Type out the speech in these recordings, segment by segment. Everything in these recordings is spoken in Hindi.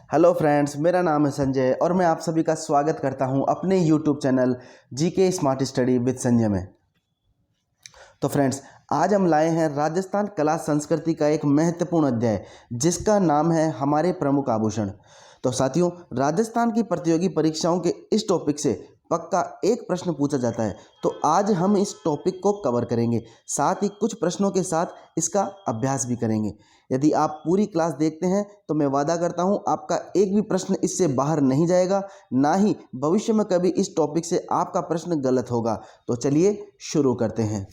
हेलो फ्रेंड्स, मेरा नाम है संजय और मैं आप सभी का स्वागत करता हूं अपने YouTube channel GK smart study with Sanjay में। तो फ्रेंड्स, आज हम लाए हैं राजस्थान कला संस्कृति का एक महत्वपूर्ण अध्याय जिसका नाम है हमारे प्रमुख आभूषण। तो साथियों, राजस्थान की प्रतियोगी परीक्षाओं के इस टॉपिक से पक्का एक प्रश्न पूछा जाता है, तो आज हम इस टॉपिक को कवर करेंगे, साथ ही कुछ प्रश्नों के साथ इसका अभ्यास भी करेंगे। यदि आप पूरी क्लास देखते हैं तो मैं वादा करता हूं आपका एक भी प्रश्न इससे बाहर नहीं जाएगा, ना ही भविष्य में कभी इस टॉपिक से आपका प्रश्न गलत होगा। तो चलिए शुरू करते हैं।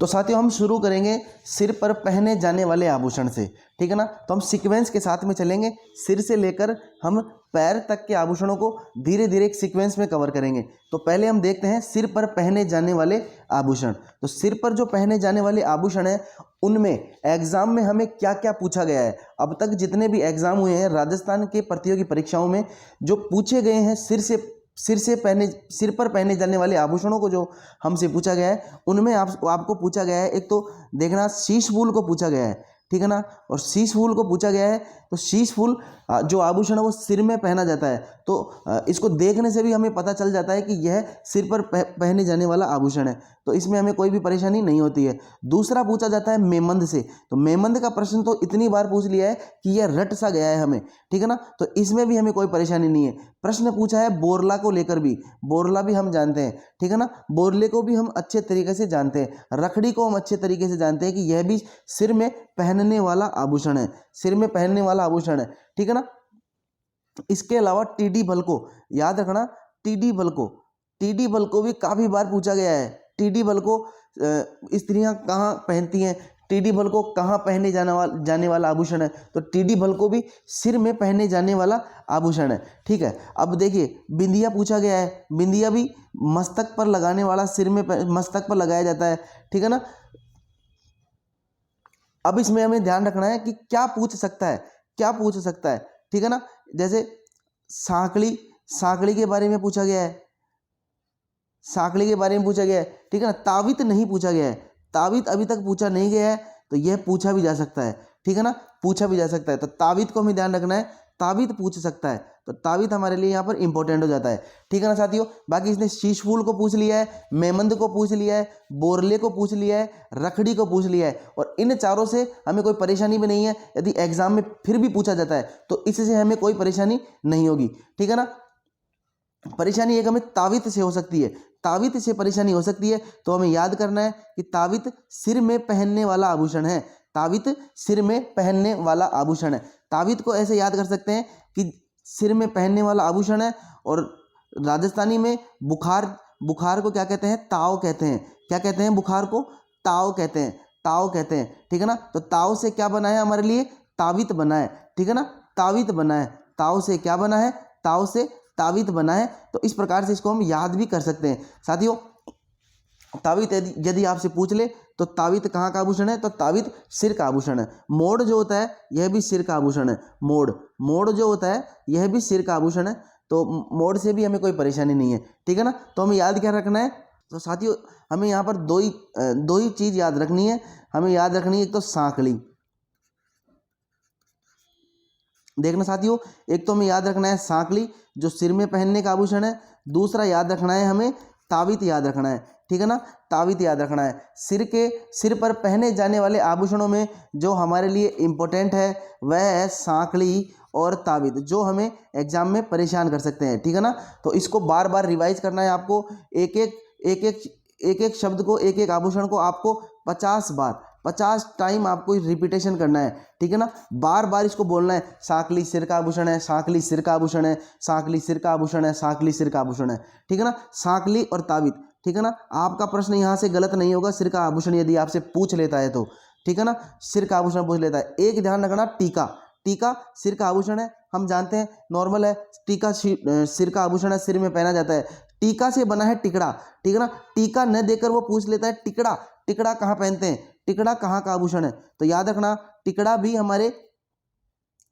तो साथियों, हम शुरू करेंगे सिर पर पहने जाने वाले आभूषण से, ठीक है ना। तो हम सीक्वेंस के साथ में चलेंगे, सिर से लेकर हम पैर तक के आभूषणों को धीरे धीरे एक सीक्वेंस में कवर करेंगे। तो पहले हम देखते हैं सिर पर पहने जाने वाले आभूषण। तो सिर पर जो पहने जाने वाले आभूषण हैं उनमें एग्जाम में हमें क्या क्या पूछा गया है। अब तक जितने भी एग्जाम हुए हैं राजस्थान के प्रतियोगी परीक्षाओं में, जो पूछे गए हैं सिर पर पहने जाने वाले आभूषणों को जो हमसे पूछा गया है, उनमें आपको पूछा गया है, एक तो देखना शीश फूल को पूछा गया है, ठीक है ना। और शीश फूल को पूछा गया है, तो शीश फूल जो आभूषण है वो सिर में पहना जाता है। तो इसको देखने से भी हमें पता चल जाता है कि यह सिर पर पहने जाने वाला आभूषण है, तो इसमें हमें कोई भी परेशानी नहीं होती है। दूसरा पूछा जाता है मेमंद से। तो मेमंद का प्रश्न तो इतनी बार पूछ लिया है कि यह रट सा गया है हमें, ठीक है ना। तो इसमें भी हमें कोई परेशानी नहीं है। प्रश्न पूछा है बोरला को लेकर भी, बोरला भी हम जानते हैं, ठीक है ना। बोरले को भी हम अच्छे तरीके से जानते हैं, रखड़ी को हम अच्छे तरीके से जानते हैं कि यह भी सिर में पहनने वाला आभूषण है, सिर में पहनने वाला आभूषण है, ठीक है ना। इसके अलावा टीडी बल को याद रखना, टीडी बल को भी काफी बार पूछा गया है। टीडी बल को स्त्रियां कहाँ पहनती हैं, टीडी बल को कहाँ पहने जाने वाला आभूषण है, तो टीडी बल को भी सिर में पहने जाने वाला आभूषण है, ठीक है। अब देखिए बिंदिया पूछा गया है, बिंदिया भी मस्तक पर लगाने वाला, सिर में मस्तक पर लगाया जाता है, ठीक है ना। अब इसमें हमें ध्यान रखना है कि क्या पूछ सकता है, ठीक है ना। जैसे सांकली के बारे में पूछा गया है, ठीक है ना। तावित नहीं पूछा गया है, तावित अभी तक पूछा नहीं गया है, तो यह पूछा भी जा सकता है, ठीक है ना, पूछा भी जा सकता है। तो तावित को हमें ध्यान रखना है, तावित पूछ सकता है, तो तावित हमारे लिए यहाँ पर इंपॉर्टेंट हो जाता है, ठीक है ना साथियों। बाकी इसने शीश फूल को पूछ लिया है, मेमंद को पूछ लिया है, बोरले को पूछ लिया है, रखड़ी को पूछ लिया है, और इन चारों से हमें कोई परेशानी भी नहीं है। यदि एग्जाम में फिर भी पूछा जाता है तो इससे हमें कोई परेशानी नहीं होगी, ठीक है ना। परेशानी एक हमें तावित से हो सकती है, तावित से परेशानी हो सकती है, तो हमें याद करना है कि तावित सिर में पहनने वाला आभूषण है, तावित सिर में पहनने वाला आभूषण है। तावित को ऐसे याद कर सकते हैं कि सिर में पहनने वाला आभूषण है। और राजस्थानी में बुखार को क्या कहते हैं, ताव कहते हैं। क्या कहते हैं बुखार को? ताव कहते हैं, ठीक है ना। तो ताव से क्या बना है हमारे लिए? तावित बना है, ठीक है ना, तावित बना है। ताव से क्या बना है? ताव से तावित बना है। तो इस प्रकार से इसको हम याद भी कर सकते हैं साथियों। तावित यदि आपसे पूछ ले तो तावित कहाँ का आभूषण है, तो तावित सिर का आभूषण है। मोड़ जो होता है यह भी सिर का आभूषण है, मोड़ जो होता है यह भी सिर का आभूषण है। तो मोड़ से भी हमें कोई परेशानी नहीं है, ठीक है ना। तो हमें याद क्या रखना है, तो साथियों हमें यहाँ पर दो ही चीज याद रखनी है। हमें याद रखनी है, एक तो सांकली, देखना साथियों, एक तो हमें याद रखना है सांकली जो सिर में पहनने का आभूषण है। दूसरा याद रखना है हमें तावित याद रखना है, ठीक है ना, तावित याद रखना है। सिर पर पहने जाने वाले आभूषणों में जो हमारे लिए इंपॉर्टेंट है वह है सांकली और तावित, जो हमें एग्जाम में परेशान कर सकते हैं, ठीक है ना। तो इसको बार बार रिवाइज करना है आपको, एक एक शब्द को, एक एक आभूषण को आपको 50 टाइम आपको रिपीटेशन करना है, ठीक है ना। बार बार इसको बोलना है, सांकली सिर का आभूषण है, सांकली सिर का आभूषण है, सांकली सिर का आभूषण है, सांकली सिर का आभूषण है, ठीक है ना। सांकली और तावित, ठीक है ना। आपका प्रश्न यहाँ से गलत नहीं होगा, सिर का आभूषण यदि आपसे पूछ लेता है तो, ठीक है ना, सिर का आभूषण पूछ लेता है। एक ध्यान रखना, टीका सिर का आभूषण है, हम जानते हैं, नॉर्मल है, टीका सिर का आभूषण है, सिर में पहना जाता है। टीका से बना है टिकड़ा, ठीक है ना। टीका न देकर वो पूछ लेता है टिकड़ा कहाँ पहनते हैं, टिकड़ा कहाँ का आभूषण है, तो याद रखना टिकड़ा भी हमारे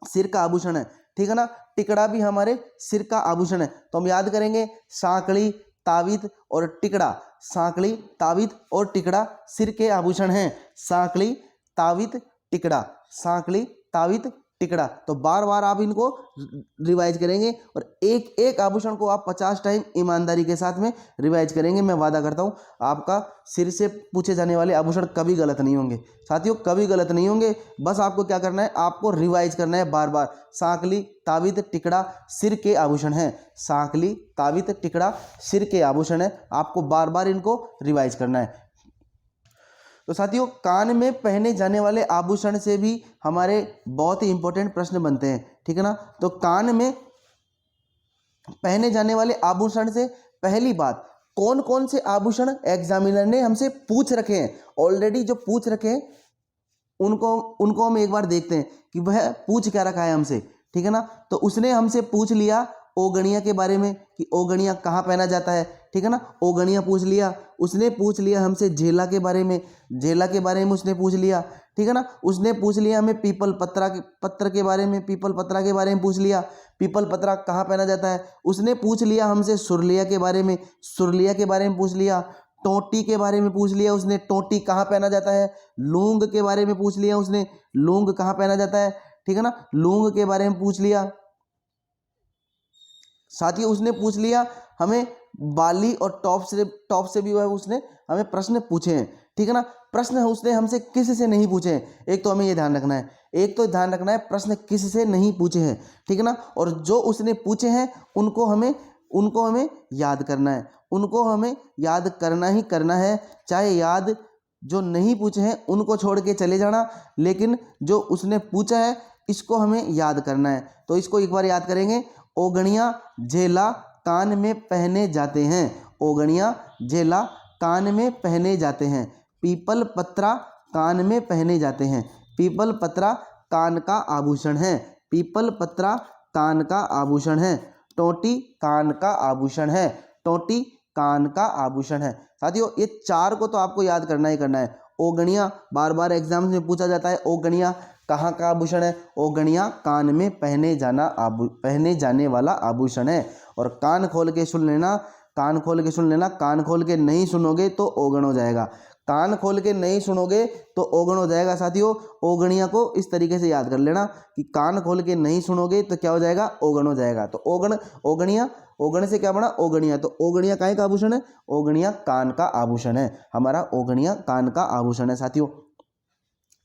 सिर का आभूषण है, ठीक है ना, टिकड़ा भी हमारे सिर का आभूषण है। तो हम याद करेंगे सांकली, तावित और टिकड़ा, सांकली, तावित और टिकड़ा सिर के आभूषण हैं। सांकली, तावित, टिकड़ा, सांकली, तावित, टिकड़ा। तो बार बार आप इनको रिवाइज करेंगे और एक एक आभूषण को आप 50 टाइम ईमानदारी के साथ में रिवाइज करेंगे। मैं वादा करता हूँ आपका सिर से पूछे जाने वाले आभूषण कभी गलत नहीं होंगे साथियों, कभी गलत नहीं होंगे। बस आपको क्या करना है, आपको रिवाइज करना है बार बार। सांकली, ताबीत, टिकड़ा सिर के आभूषण है। सांकली, ताबीत, टिकड़ा सिर के आभूषण है। आपको बार बार इनको रिवाइज करना है। तो साथियों, कान में पहने जाने वाले आभूषण से भी हमारे बहुत ही इंपॉर्टेंट प्रश्न बनते हैं, ठीक है ना। तो कान में पहने जाने वाले आभूषण से पहली बात, कौन कौन से आभूषण एग्जामिनर ने हमसे पूछ रखे हैं, ऑलरेडी जो पूछ रखे हैं उनको हम एक बार देखते हैं कि वह पूछ क्या रखा है हमसे, ठीक है ना। तो उसने हमसे पूछ लिया ओगणिया के बारे में कि ओगणिया कहाँ पहना जाता है, ठीक है ना। ओगणिया पूछ लिया। उसने पूछ लिया हमसे झेला के बारे में, झेला के बारे में उसने पूछ लिया, ठीक है ना। उसने पूछ लिया हमें पीपल पत्र के बारे में, पीपल पत्रा के बारे में पूछ लिया, पीपल पत्रा कहाँ पहना जाता है। उसने पूछ लिया हमसे सुरलिया के बारे में, सुरलिया के बारे में पूछ लिया। टोटी के बारे में पूछ लिया उसने, टोटी कहाँ पहना जाता है। लूंग के बारे में पूछ लिया उसने, लूंग कहाँ पहना जाता है, ठीक है ना। लूंग के बारे में पूछ लिया। साथ ही उसने पूछ लिया हमें बाली और टॉप से भी वह उसने हमें प्रश्न पूछे हैं, ठीक है ना। प्रश्न उसने हमसे किस से नहीं पूछे हैं, एक तो हमें ये ध्यान रखना है, एक तो ध्यान रखना है प्रश्न किस से नहीं पूछे हैं, ठीक है ना। और जो उसने पूछे हैं उनको हमें याद करना है, उनको हमें याद करना ही करना है। चाहे याद जो नहीं पूछे हैं उनको छोड़ के चले जाना, लेकिन जो उसने पूछा है इसको हमें याद करना है। तो इसको एक बार याद करेंगे। ओगणिया झेला कान में पहने जाते हैं। ओगणिया झेला कान में पहने जाते हैं। पीपल पत्रा कान में पहने जाते हैं। पीपल पत्रा कान का आभूषण है। पीपल पत्रा कान का आभूषण है। टोटी कान का आभूषण है। टोटी कान का आभूषण है। साथियों, ये चार को तो आपको याद करना ही करना है। ओगणिया बार बार एग्जाम में पूछा जाता है, ओगणिया कहाँ का आभूषण है। ओगणिया कान में पहने जाने वाला आभूषण है। और कान खोल के सुन लेना, कान खोल के सुन लेना। कान खोल के नहीं सुनोगे तो ओगण हो जाएगा। कान खोल के नहीं सुनोगे तो ओगण हो जाएगा। साथियों, ओगणिया को इस तरीके से याद कर लेना कि कान खोल के नहीं सुनोगे तो क्या हो जाएगा, ओगण हो जाएगा। तो ओगण, ओगणिया, ओगण से क्या बना, ओगणिया। तो ओगणिया काहे का आभूषण है, ओगणिया कान का आभूषण है। हमारा ओगणिया कान का आभूषण है। साथियों,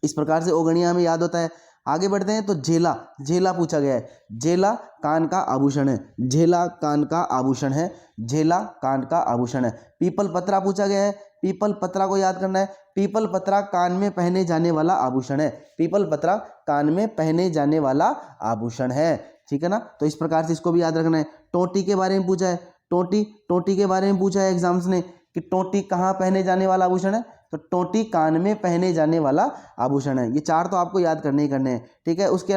इस प्रकार से ओगणिया हमें याद होता है। आगे बढ़ते हैं। तो झेला, झेला पूछा गया है। झेला कान का आभूषण है। झेला कान का आभूषण है। झेला कान का आभूषण है। पीपल पत्रा पूछा गया है। पीपल पत्रा को याद करना है। पीपल पत्रा कान में पहने जाने वाला आभूषण है। पीपल पत्रा कान में पहने जाने वाला आभूषण है, ठीक है ना। तो इस प्रकार से इसको भी याद रखना है। टोटी के बारे में पूछा है। टोटी के बारे में पूछा है एग्जाम्स ने कि टोटी कहाँ पहने जाने वाला आभूषण है। तो टोटी कान में पहने जाने वाला आभूषण है। ये चार तो आपको याद करने ही करने हैं, ठीक है। उसके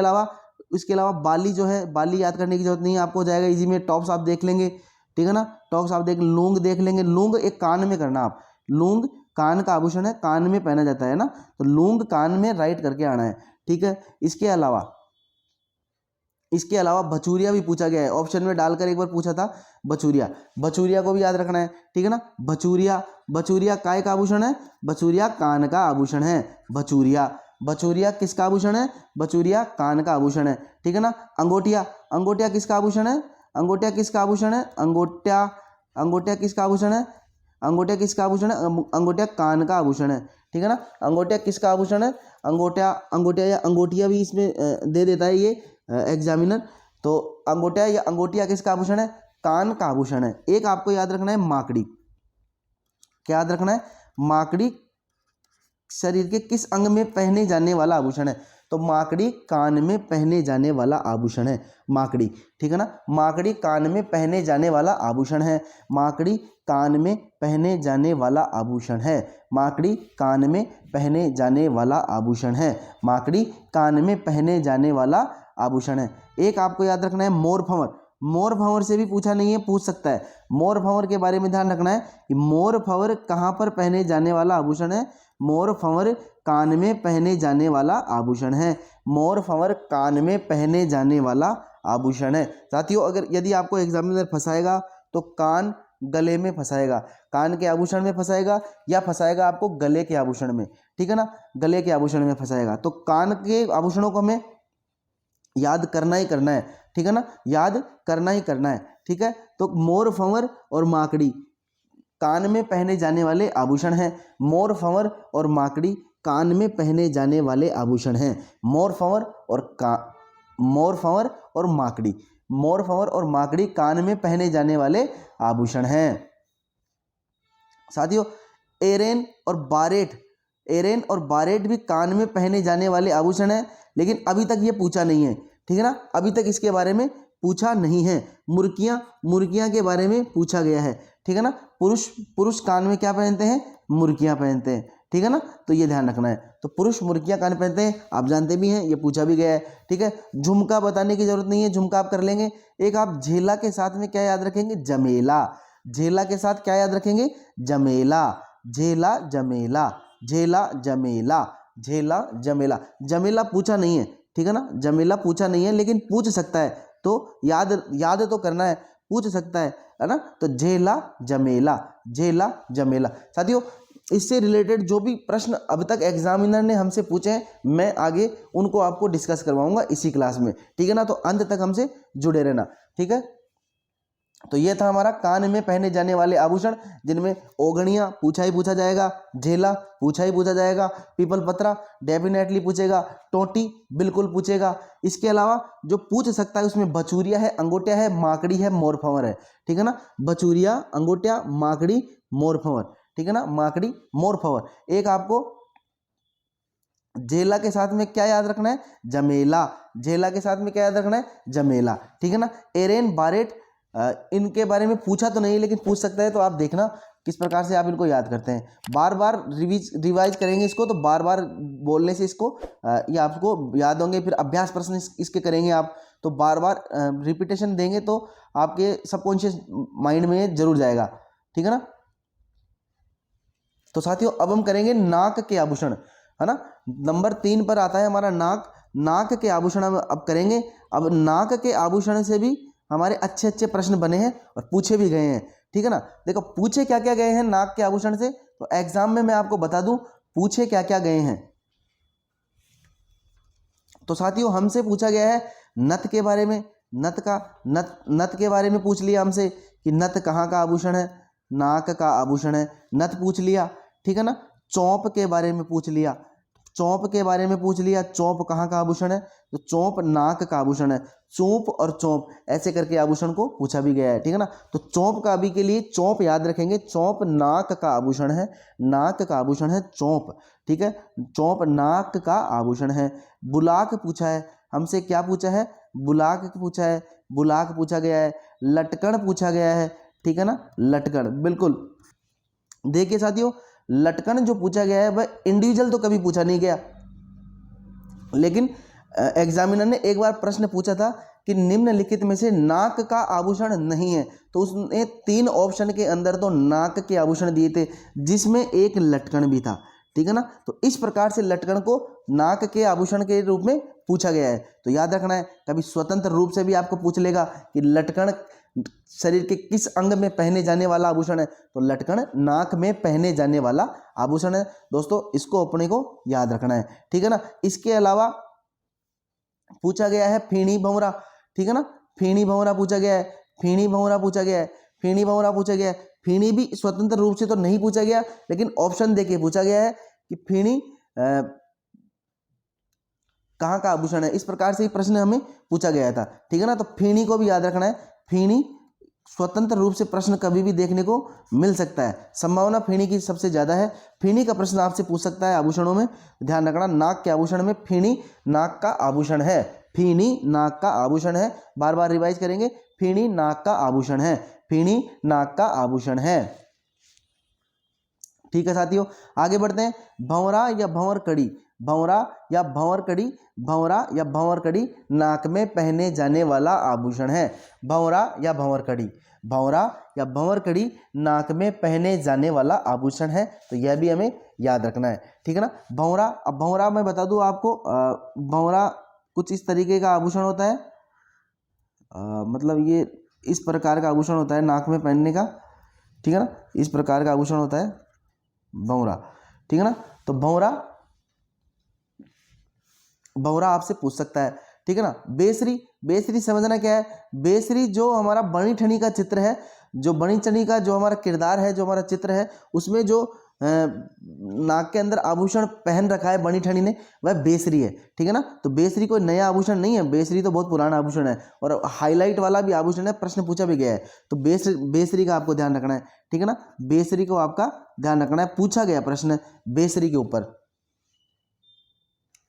अलावा बाली जो है, बाली याद करने की जरूरत नहीं है, आपको हो जाएगा इजी में। टॉप्स आप देख लेंगे, ठीक है ना। टॉप्स आप देख, लूंग देख लेंगे। लूंग एक कान में करना आप, लूंग कान का आभूषण है, कान में पहना जाता है ना, तो लूंग कान में राइट करके आना है, ठीक है। इसके अलावा बचूरिया भी पूछा गया है, ऑप्शन में डालकर एक बार पूछा था बचूरिया। बचूरिया को भी याद रखना है, ठीक है ना। बचूरिया काय का आभूषण है, बचूरिया कान का आभूषण है। बचूरिया किसका आभूषण है, बचूरिया कान का आभूषण है, ठीक है ना। अंगोटिया किसका आभूषण है, अंगोटिया किसका आभूषण है, अंगोटिया किसका आभूषण है, अंगोटिया कान का आभूषण है, ठीक है ना। अंगोटिया किसका आभूषण है, अंगोटिया भी इसमें दे देता है ये एग्जामिनर। तो अंगोटिया या अंगोटिया किसका आभूषण है, कान का आभूषण है। एक आपको याद रखना है माकड़ी, क्या याद रखना है, माकड़ी शरीर के किस अंग में पहने जाने वाला आभूषण है। तो माकड़ी कान में पहने जाने वाला आभूषण है, माकड़ी, ठीक है ना। माकड़ी कान में पहने जाने वाला आभूषण है। माकड़ी कान में पहने जाने वाला आभूषण है। माकड़ी कान में पहने जाने वाला आभूषण है। माकड़ी कान में पहने जाने वाला आभूषण है। एक आपको याद रखना है मोर भंवर। मोर भंवर से भी पूछा नहीं है, पूछ सकता है। मोर भंवर के बारे में ध्यान रखना है कि मोर भंवर कहाँ पर पहने जाने वाला आभूषण है। मोर भंवर कान में पहने जाने वाला आभूषण है। मोर भंवर कान में पहने जाने वाला आभूषण है। साथियों, अगर यदि आपको एग्जामिनर फंसाएगा तो कान गले में फंसाएगा, कान के आभूषण में फंसाएगा या फंसाएगा आपको गले के आभूषण में, ठीक है ना। गले के आभूषण में फंसाएगा। तो कान के आभूषणों को हमें याद करना ही करना है, ठीक है ना, याद करना ही करना है, ठीक है। तो मोर, भंवर और माकड़ी कान में पहने जाने वाले आभूषण हैं। मोर, भंवर और माकड़ी कान में पहने जाने वाले आभूषण हैं। मोर, भंवर और माकड़ी, मोर, भंवर और माकड़ी कान में पहने जाने वाले आभूषण हैं। साथियों, एरेन और बारेट भी कान में पहने जाने वाले आभूषण हैं, लेकिन अभी तक ये पूछा नहीं है, ठीक है ना, अभी तक इसके बारे में पूछा नहीं है। मुर्गियां के बारे में पूछा गया है, ठीक है ना। पुरुष कान में क्या पहनते हैं? मुर्गियां पहनते हैं, ठीक है ना, तो ये ध्यान रखना है। तो पुरुष मुर्गियां कान पहनते हैं, आप जानते भी हैं, ये पूछा भी गया है, ठीक है। झुमका बताने की जरूरत नहीं है, झुमका आप कर लेंगे। एक आप झेला के साथ में क्या याद रखेंगे? जमेला। झेला के साथ क्या याद रखेंगे? जमेला। झेला जमेला, झेला जमेला, झेला जमेला। जमेला पूछा नहीं है, ठीक है ना, जमेला पूछा नहीं है, लेकिन पूछ सकता है, तो याद तो करना है, पूछ सकता है ना। तो झेला जमेला, झेला जमेला। साथियों, इससे रिलेटेड जो भी प्रश्न अब तक एग्जामिनर ने हमसे पूछे हैं, मैं आगे उनको आपको डिस्कस करवाऊंगा इसी क्लास में, ठीक है ना। तो अंत तक हमसे जुड़े रहना, ठीक है। तो ये था हमारा कान में पहने जाने वाले आभूषण, जिनमें ओगणियां पूछा ही पूछा जाएगा, झेला पूछा ही पूछा जाएगा, पीपल पत्रा डेफिनेटली पूछेगा, टोटी बिल्कुल पूछेगा। इसके अलावा जो पूछ सकता है उसमें बचूरिया है, अंगोटिया है, माकड़ी है, मोर, भंवर है, ठीक है ना। बचूरिया, अंगोटिया, माकड़ी, मोर, भंवर, ठीक है ना, माकड़ी, मोर, भंवर। एक आपको झेला के साथ में क्या याद रखना है? जमेला। झेला के साथ में क्या याद रखना है? जमेला, ठीक है ना। एरेन, बारेट, इनके बारे में पूछा तो नहीं, लेकिन पूछ सकता है, तो आप देखना किस प्रकार से आप इनको याद करते हैं। बार बार रिवाइज करेंगे इसको, तो बार बार बोलने से इसको ये आपको याद होंगे। फिर अभ्यास प्रश्न इसके करेंगे आप, तो बार बार रिपीटेशन देंगे, तो आपके सबकॉन्शियस माइंड में जरूर जाएगा, ठीक है ना। तो साथियों, अब हम करेंगे नाक के आभूषण, है ना। नंबर 3 पर आता है हमारा नाक के आभूषण हम अब करेंगे। अब नाक के आभूषण से भी हमारे अच्छे अच्छे प्रश्न बने हैं और पूछे भी गए हैं, ठीक है ना। देखो पूछे क्या क्या गए हैं नाक के आभूषण से, तो एग्जाम में मैं आपको बता दूं पूछे क्या क्या गए हैं। तो साथियों, हमसे पूछा गया है नथ के बारे में। नथ के बारे में पूछ लिया हमसे कि नथ कहाँ का आभूषण है? नाक का आभूषण है, नथ पूछ लिया, ठीक है ना। चौंप के बारे में पूछ लिया, चौंप कहाँ का आभूषण है? तो चौंप नाक का आभूषण है। चौंप और चौंप ऐसे करके आभूषण को पूछा भी गया है, ठीक है ना। तो चौंप का अभी के लिए चौंप याद रखेंगे, चौंप नाक का आभूषण है, नाक का आभूषण है चौंप, ठीक है, चौंप नाक का आभूषण है। बुलाक पूछा है हमसे, क्या पूछा है? बुलाक पूछा है, बुलाक पूछा गया है। लटकन पूछा गया है, ठीक है ना, लटकन, बिल्कुल। देखिए साथियों, लटकन जो पूछा गया है वह इंडिविजुअल तो कभी पूछा नहीं गया, लेकिन एग्जामिनर ने एक बार प्रश्न पूछा था कि निम्नलिखित में से नाक का आभूषण नहीं है, तो उसने 3 ऑप्शन के अंदर तो नाक के आभूषण दिए थे, जिसमें एक लटकन भी था, ठीक है ना। तो इस प्रकार से लटकन को नाक के आभूषण के रूप में पूछा गया है। तो याद रखना है, कभी स्वतंत्र रूप से भी आपको पूछ लेगा कि लटकन शरीर के किस अंग में पहने जाने वाला आभूषण है, तो लटकन नाक में पहने जाने वाला आभूषण है। दोस्तों, इसको अपने को याद रखना है, ठीक है ना। इसके अलावा पूछा गया है फीणी भंवरा, ठीक है ना, फीणी भंवरा पूछा गया है, फीणी भंवरा पूछा गया है, फीणी भंवरा पूछा गया है। फीणी भी स्वतंत्र रूप से तो नहीं पूछा गया, लेकिन ऑप्शन देके पूछा गया है कि फीणी कहाँ का आभूषण है। इस प्रकार से ही प्रश्न हमें पूछा गया था, ठीक है ना। तो फीणी को भी याद रखना है, फीणी स्वतंत्र रूप से प्रश्न कभी भी देखने को मिल सकता है, संभावना फीणी की सबसे ज्यादा है। फीणी का प्रश्न आपसे पूछ सकता है आभूषणों में, ध्यान रखना, नाक के आभूषण में फीणी नाक का आभूषण है, फीणी नाक का आभूषण है। बार बार रिवाइज करेंगे, फीणी नाक का आभूषण है, फीणी नाक का आभूषण है, ठीक है साथियों। आगे बढ़ते हैं, भंवरा या भंवर कड़ी, भंवरा या भंवर कड़ी, भंवरा या भंवर कड़ी नाक में पहने जाने वाला आभूषण है। भंवरा या भंवर कड़ी, भंवरा या भंवर कड़ी नाक में पहने जाने वाला आभूषण है, तो यह भी हमें याद रखना है, ठीक है ना। भंवरा, अब भंवरा मैं बता दूं आपको, भंवरा कुछ इस तरीके का आभूषण होता है, मतलब ये इस प्रकार का आभूषण होता है नाक में पहनने का, ठीक है ना, इस प्रकार का आभूषण होता है भंवरा, ठीक है ना। तो भंवरा आपसे पूछ सकता है, ठीक है ना। बेसरी, बेसरी समझना क्या है, बेसरी जो हमारा बनी ठनी का चित्र है, जो बनी ठनी का जो हमारा किरदार है, जो हमारा चित्र है, उसमें जो नाक के अंदर आभूषण पहन रखा है बनी ठनी ने, वह बेसरी है, ठीक है ना। तो बेसरी कोई नया आभूषण नहीं है, बेसरी तो बहुत पुराना आभूषण है और हाईलाइट वाला भी आभूषण है, प्रश्न पूछा भी गया है। तो बेसरी का आपको ध्यान रखना है, ठीक है ना। बेसरी को आपका ध्यान रखना है, पूछा गया प्रश्न बेसरी के ऊपर।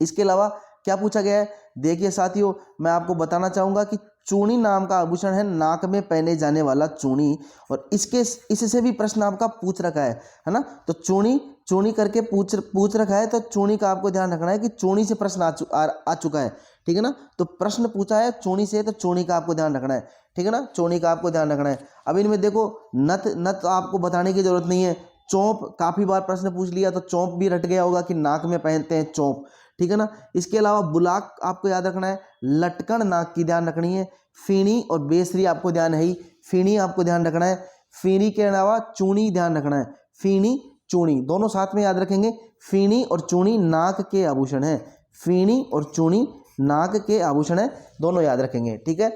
इसके अलावा क्या पूछा गया है, देखिए साथियों, मैं आपको बताना चाहूंगा कि चूड़ी नाम का आभूषण है, नाक में पहने जाने वाला चूड़ी, और इससे भी प्रश्न आपका पूछ रखा है ना। तो चूड़ी करके पूछ रखा है, तो चूड़ी का आपको ध्यान रखना है कि चूड़ी से प्रश्न आ चुका है, ठीक है ना। तो प्रश्न पूछा है चूड़ी से, तो चूड़ी का आपको ध्यान रखना है, ठीक है ना, चूड़ी का आपको ध्यान रखना है। अब इनमें देखो नथ आपको बताने की जरूरत नहीं है। चौंप काफी बार प्रश्न पूछ लिया, तो चौंप भी रट गया होगा कि नाक में पहनते हैं चौंप, ठीक है ना। इसके अलावा बुलाक आपको याद रखना है, लटकन नाक की ध्यान रखनी है, फीणी और बेसरी आपको ध्यान है ही, फीणी आपको ध्यान रखना है, फीणी के अलावा चूड़ी ध्यान रखना है, फीणी चूड़ी दोनों साथ में याद रखेंगे। फीणी और चूड़ी नाक के आभूषण है, फीणी और चूड़ी नाक के आभूषण है, दोनों याद रखेंगे, ठीक है।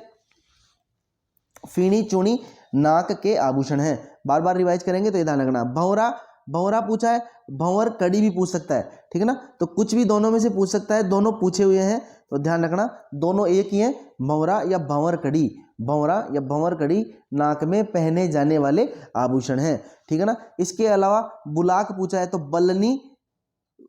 फीणी चूड़ी नाक के आभूषण है, बार बार रिवाइज करेंगे तो ये ध्यान रखना। भंवरा, भंवरा पूछा है, भंवर कड़ी भी पूछ सकता है, ठीक है ना। तो कुछ भी दोनों में से पूछ सकता है, दोनों पूछे हुए हैं, तो ध्यान रखना दोनों एक ही हैं, भंवरा या भंवर कड़ी, भंवरा या भंवर कड़ी नाक में पहने जाने वाले आभूषण हैं, ठीक है ना। इसके अलावा बुलाक पूछा है, तो बल्लनी,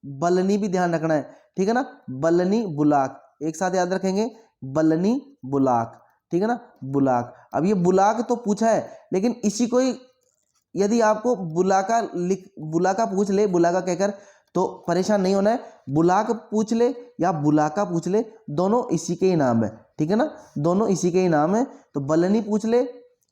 बल्लनी भी ध्यान रखना है, ठीक है ना, बल्लनी बुलाक एक साथ याद रखेंगे, बल्लनी बुलाक, ठीक है ना, बुलाक। अब ये बुलाक तो पूछा है, लेकिन इसी को ही यदि आपको बुलाका पूछ ले, बुलाका कहकर, तो परेशान नहीं होना है, बुलाक पूछ ले या बुलाका पूछ ले, दोनों इसी के ही नाम है, ठीक है ना, दोनों इसी के ही नाम है। तो बल्लनी पूछ ले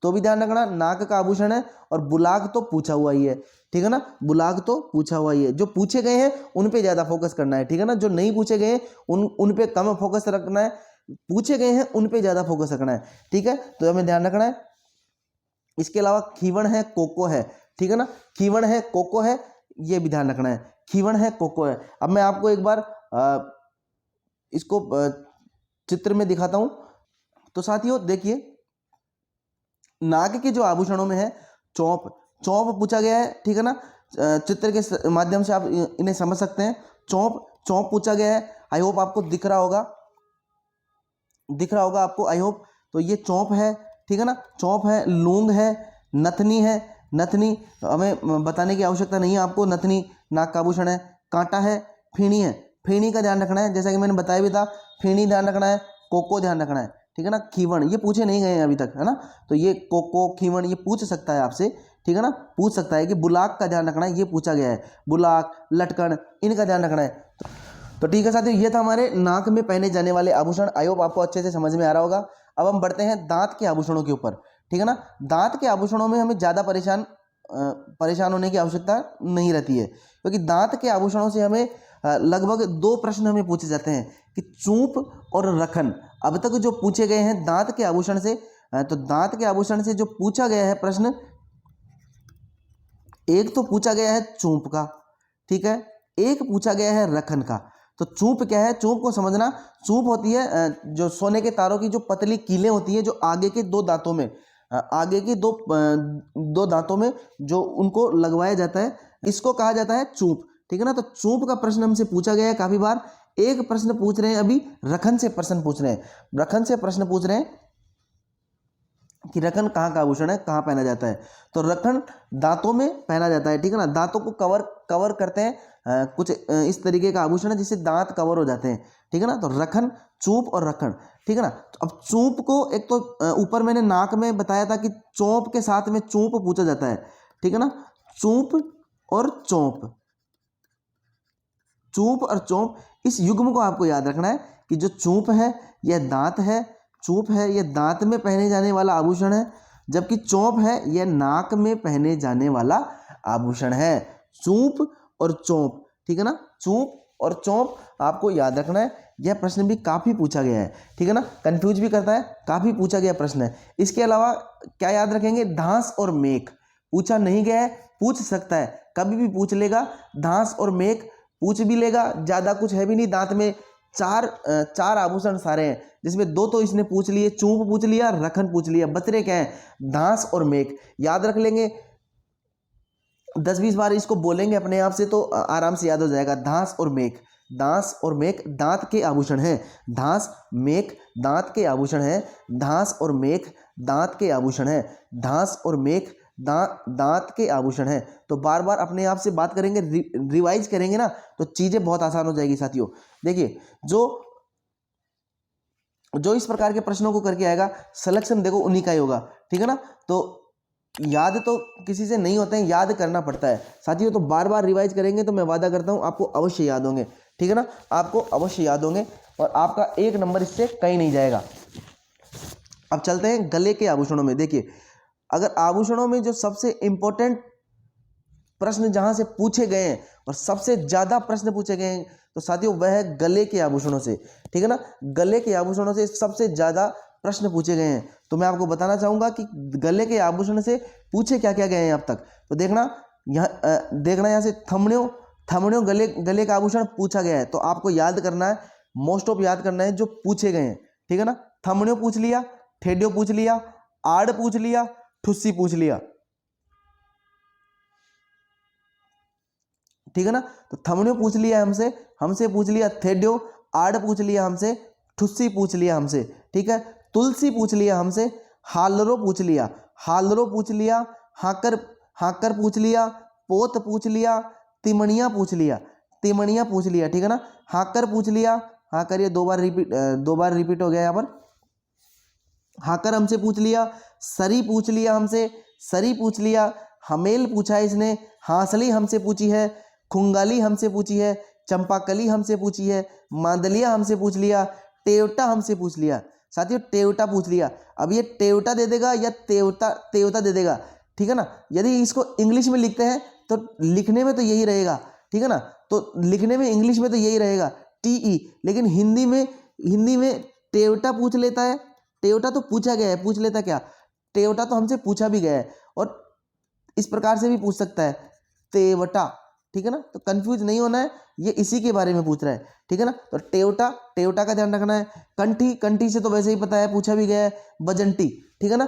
तो भी ध्यान रखना नाक का आभूषण है, और बुलाक तो पूछा हुआ ही है, ठीक है ना, बुलाक तो पूछा हुआ ही है। जो पूछे गए हैं उन पे ज्यादा फोकस करना है, ठीक है ना, जो नहीं पूछे गए हैं उन पे कम फोकस रखना है, पूछे गए हैं उन पे ज्यादा फोकस रखना है, ठीक है, तो हमें ध्यान रखना है। इसके अलावा खीवण है, कोको है, ठीक है ना, खीवण है, कोको है, ये भी ध्यान रखना है, खीवण है, कोको है। अब मैं आपको एक बार इसको चित्र में दिखाता हूं। तो साथियों देखिए, नाक के जो आभूषणों में है चौंप, चौंप पूछा गया है, ठीक है ना, चित्र के माध्यम से आप इन्हें समझ सकते हैं। चौंप, चौंप पूछा गया है, आई होप आपको दिख रहा होगा, दिख रहा होगा आपको, आई होप। तो ये चौंप है, ठीक है ना, चौंप है, लूंग है, नथनी है, नथनी हमें बताने की आवश्यकता नहीं है आपको, नथनी नाक का आभूषण है। कांटा है, फीणी है, फीणी का ध्यान रखना है, जैसा कि मैंने बताया भी था, फीणी ध्यान रखना है, कोको ध्यान रखना है, ठीक है ना। खीवण ये पूछे नहीं गए हैं अभी तक, है ना, तो ये कोको खीवण ये पूछ सकता है आपसे, ठीक है ना, पूछ सकता है कि बुलाक का ध्यान रखना है, ये पूछा गया है, बुलाक, लटकन, इनका ध्यान रखना है। तो ठीक है साथियों, ये था हमारे नाक में पहने जाने वाले आभूषण, आई होप आपको अच्छे से समझ में आ रहा होगा। अब हम बढ़ते हैं दांत के आभूषणों के ऊपर, ठीक है ना। दांत के आभूषणों में हमें ज़्यादा परेशान होने की आवश्यकता नहीं रहती है, क्योंकि दांत के आभूषणों से हमें लगभग 2 प्रश्न हमें पूछे जाते हैं कि चूंप और रखन। अब तक जो पूछे गए हैं दांत के आभूषण से, तो दांत के आभूषण से जो पूछा गया है प्रश्न, एक तो पूछा गया है चूंप का, ठीक है, एक पूछा गया है रखन का। तो चूंप क्या है, चूंप को समझना, चूंप होती है जो सोने के तारों की जो पतली कीलें होती हैं, जो आगे के 2 दांतों में, आगे के दो दांतों में जो उनको लगवाया जाता है, इसको कहा जाता है चूंप, ठीक है ना। तो चूंप का प्रश्न हमसे पूछा गया है काफी बार। एक प्रश्न पूछ रहे हैं अभी, रखन से प्रश्न पूछ रहे हैं, रखन से प्रश्न पूछ रहे हैं कि रखन कहाँ का आभूषण है, कहाँ पहना जाता है। तो रखन दांतों में पहना जाता है, ठीक है ना, दांतों को कवर करते हैं, कुछ इस तरीके का आभूषण है जिससे दांत कवर हो जाते हैं, ठीक है ना। तो रखन, चूंप और रखन, ठीक है ना। तो अब चूंप को एक तो ऊपर मैंने नाक में बताया था कि चौंप के साथ में चूंप पूछा जाता है, ठीक है ना, चूंप और चौंप, चूंप और चौंप, इस युग्म को आपको याद रखना है कि जो चूंप है यह दांत है, चूंप है यह दांत में पहने जाने वाला आभूषण है, जबकि चौंप है यह नाक में पहने जाने वाला आभूषण है। चूंप और चौंप, ठीक है ना, चूंप और चौंप आपको याद रखना है। यह प्रश्न भी काफी पूछा गया है, ठीक है ना, कंफ्यूज भी करता है, काफी पूछा गया प्रश्न है। इसके अलावा क्या याद रखेंगे, धांस और मेख पूछा नहीं गया है, पूछ सकता है, कभी भी पूछ लेगा। धांस और मेख पूछ भी लेगा, ज्यादा कुछ है भी नहीं, दांत में चार आभूषण सारे हैं, जिसमें दो तो इसने पूछ लिए, चूंप पूछ लिया, रखन पूछ लिया, बच रहे क्या है, धांस और मेख। याद रख लेंगे, 10-20 बार इसको बोलेंगे अपने आप से तो आराम से याद हो जाएगा। धांस और मेख, दांस और मेख दांत के आभूषण हैं। धांस मेख दांत के आभूषण हैं। धांस और मेख दांत के आभूषण हैं। धांस और मेख दांत के आभूषण हैं। तो बार बार अपने आप से बात करेंगे, रिवाइज करेंगे ना, तो चीजें बहुत आसान हो जाएगी साथियों। देखिए, जो इस प्रकार के प्रश्नों को करके आएगा, सिलेक्शन देखो उन्हीं का ही होगा, ठीक है ना। तो याद तो किसी से नहीं होते हैं, याद करना पड़ता है साथियों। तो बार बार रिवाइज करेंगे तो मैं वादा करता हूं आपको अवश्य याद होंगे, ठीक है ना, आपको अवश्य याद होंगे और आपका 1 नंबर इससे कहीं नहीं जाएगा। अब चलते हैं गले के आभूषणों में। देखिए, अगर आभूषणों में जो सबसे इंपॉर्टेंट प्रश्न जहां से पूछे गए हैं और सबसे ज्यादा प्रश्न पूछे गए हैं तो साथियों वह है गले के आभूषणों से, ठीक है ना। गले के आभूषणों से सबसे ज्यादा प्रश्न पूछे गए हैं। तो मैं आपको बताना चाहूंगा कि गले के आभूषण से पूछे क्या क्या गए हैं अब तक। तो देखना यहाँ से थमण्यो गले का आभूषण पूछा गया है, तो आपको याद करना है, मोस्ट ऑफ याद करना है जो पूछे गए हैं, ठीक है ना। थमण्यो पूछ लिया, ठेड्यो पूछ लिया, आड़ पूछ लिया, ठुस्सी पूछ लिया, ठीक है ना। तो थमण्यो पूछ लिया हमसे पूछ लिया थेड्यो, आड़ पूछ लिया हमसे, ठुस्सी पूछ लिया हमसे, ठीक है। तुलसी पूछ लिया हमसे, हालरो पूछ लिया, हाकर पूछ लिया, पोत पूछ लिया, तिमणिया पूछ लिया, ठीक है ना। हाकर पूछ लिया, हाकर ये 2 बार रिपीट हो गया यहाँ पर। हाकर हमसे पूछ लिया, सरी पूछ लिया हमसे, हमेल पूछा है इसने, हांसली हमसे पूछी है, खुंगाली हमसे पूछी है, चंपाकली हमसे पूछी है, मांदलिया हमसे पूछ लिया, टेवटा हमसे पूछ लिया। साथियों टेवटा पूछ लिया। अब ये टेवटा दे देगा या तेवता दे देगा, ठीक है ना। यदि इसको इंग्लिश में लिखते हैं तो लिखने में तो यही रहेगा, ठीक है ना। तो लिखने में इंग्लिश में तो यही रहेगा TE, लेकिन हिंदी में टेवटा पूछ लेता है। टेवटा तो पूछा गया है, पूछ लेता क्या, टेवटा तो हमसे पूछा भी गया है, और इस प्रकार से भी पूछ सकता है तेवटा, ठीक है ना। तो कंफ्यूज नहीं होना है, ये इसी के बारे में पूछ रहा है, ठीक है ना। तो टेवटा का ध्यान रखना है। कंठी से तो वैसे ही पता है, पूछा भी गया है। बजंटी, ठीक है ना,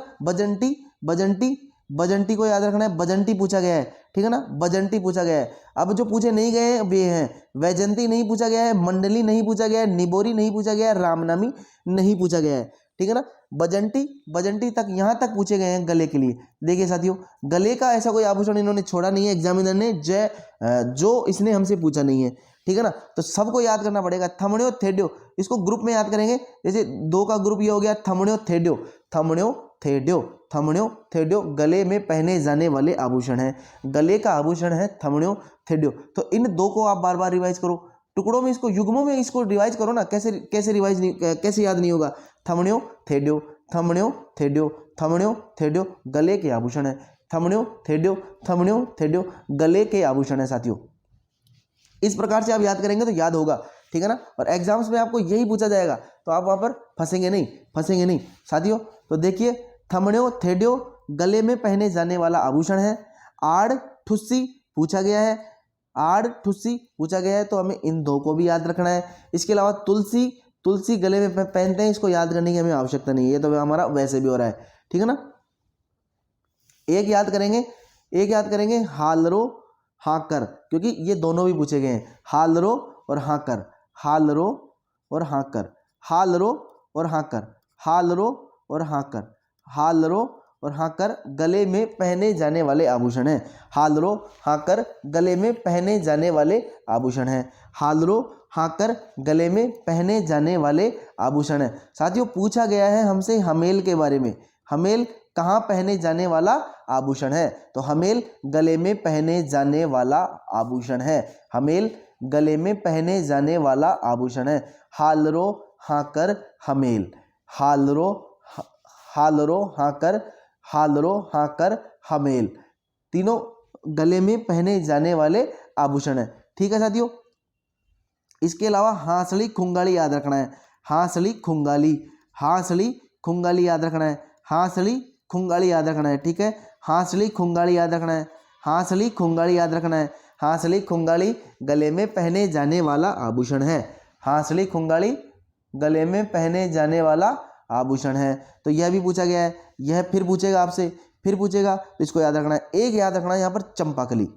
बजंटी को याद रखना है, बजंटी पूछा गया है, ठीक है ना, बजंटी पूछा गया है। अब जो पूछे नहीं गए हैं वे हैं, वैजंती नहीं पूछा गया है, मंडली नहीं पूछा गया है, निबोरी नहीं पूछा गया है, रामनामी नहीं पूछा गया है, ठीक है ना। बजंटी तक यहाँ तक पूछे गए हैं गले के लिए। देखिए साथियों, गले का ऐसा कोई आभूषण इन्होंने छोड़ा नहीं है एग्जामिनर ने जो इसने हमसे पूछा नहीं है, ठीक है ना। तो सबको याद करना पड़ेगा। थमण्यो थेड्यो, इसको ग्रुप में याद करेंगे। जैसे 2 का ग्रुप ये हो गया, थमण्यो थेड्यो गले में पहने जाने वाले आभूषण है। गले का आभूषण है थमण्यो थेड्यो। तो इन 2 को आप बार बार रिवाइज करो, टुकड़ों में इसको, युग्मों में इसको रिवाइज करो ना। कैसे याद नहीं होगा। थमण्यो थेड्यो गले के आभूषण है। थमण्यो थेड्यो गले के आभूषण है साथियों। इस प्रकार से आप याद करेंगे तो याद होगा, ठीक है ना। और एग्जाम्स में आपको यही पूछा जाएगा, तो आप वहां पर फंसेंगे नहीं साथियों। तो देखिए, थमण्यो थेड्यो गले में पहने जाने वाला आभूषण है। आड़ ठुस्सी पूछा गया है, तो हमें इन 2 को भी याद रखना है। इसके अलावा तुलसी गले में पहनते हैं, इसको याद करने की हमें आवश्यकता नहीं है, ये तो हमारा वैसे भी हो रहा है, ठीक है ना। एक याद करेंगे हालरो हाकर, क्योंकि ये दोनों भी पूछे गए हैं। हालरो और हाकर गले में पहने जाने वाले आभूषण है। हालरो हाकर गले में पहने जाने वाले आभूषण है। साथियों, पूछा गया है हमसे हमेल के बारे में। हमेल कहाँ पहने जाने वाला आभूषण है, तो हमेल गले में पहने जाने वाला आभूषण है। हालरो हाकर हमेल तीनों गले में पहने जाने वाले आभूषण है, ठीक है साथियों। इसके अलावा हांसली खुंगाली याद रखना है। हांसली खुंगाली याद रखना है, ठीक है। हांसली खुंगाली याद रखना है। हांसली खुंगाली गले में पहने जाने वाला आभूषण है। हांसली खुंगाड़ी गले में पहने जाने वाला आभूषण है। तो यह भी पूछा गया है। यह फिर पूछेगा आपसे, फिर पूछेगा, तो इसको याद रखना है। एक याद रखना है यहाँ पर चंपाकली।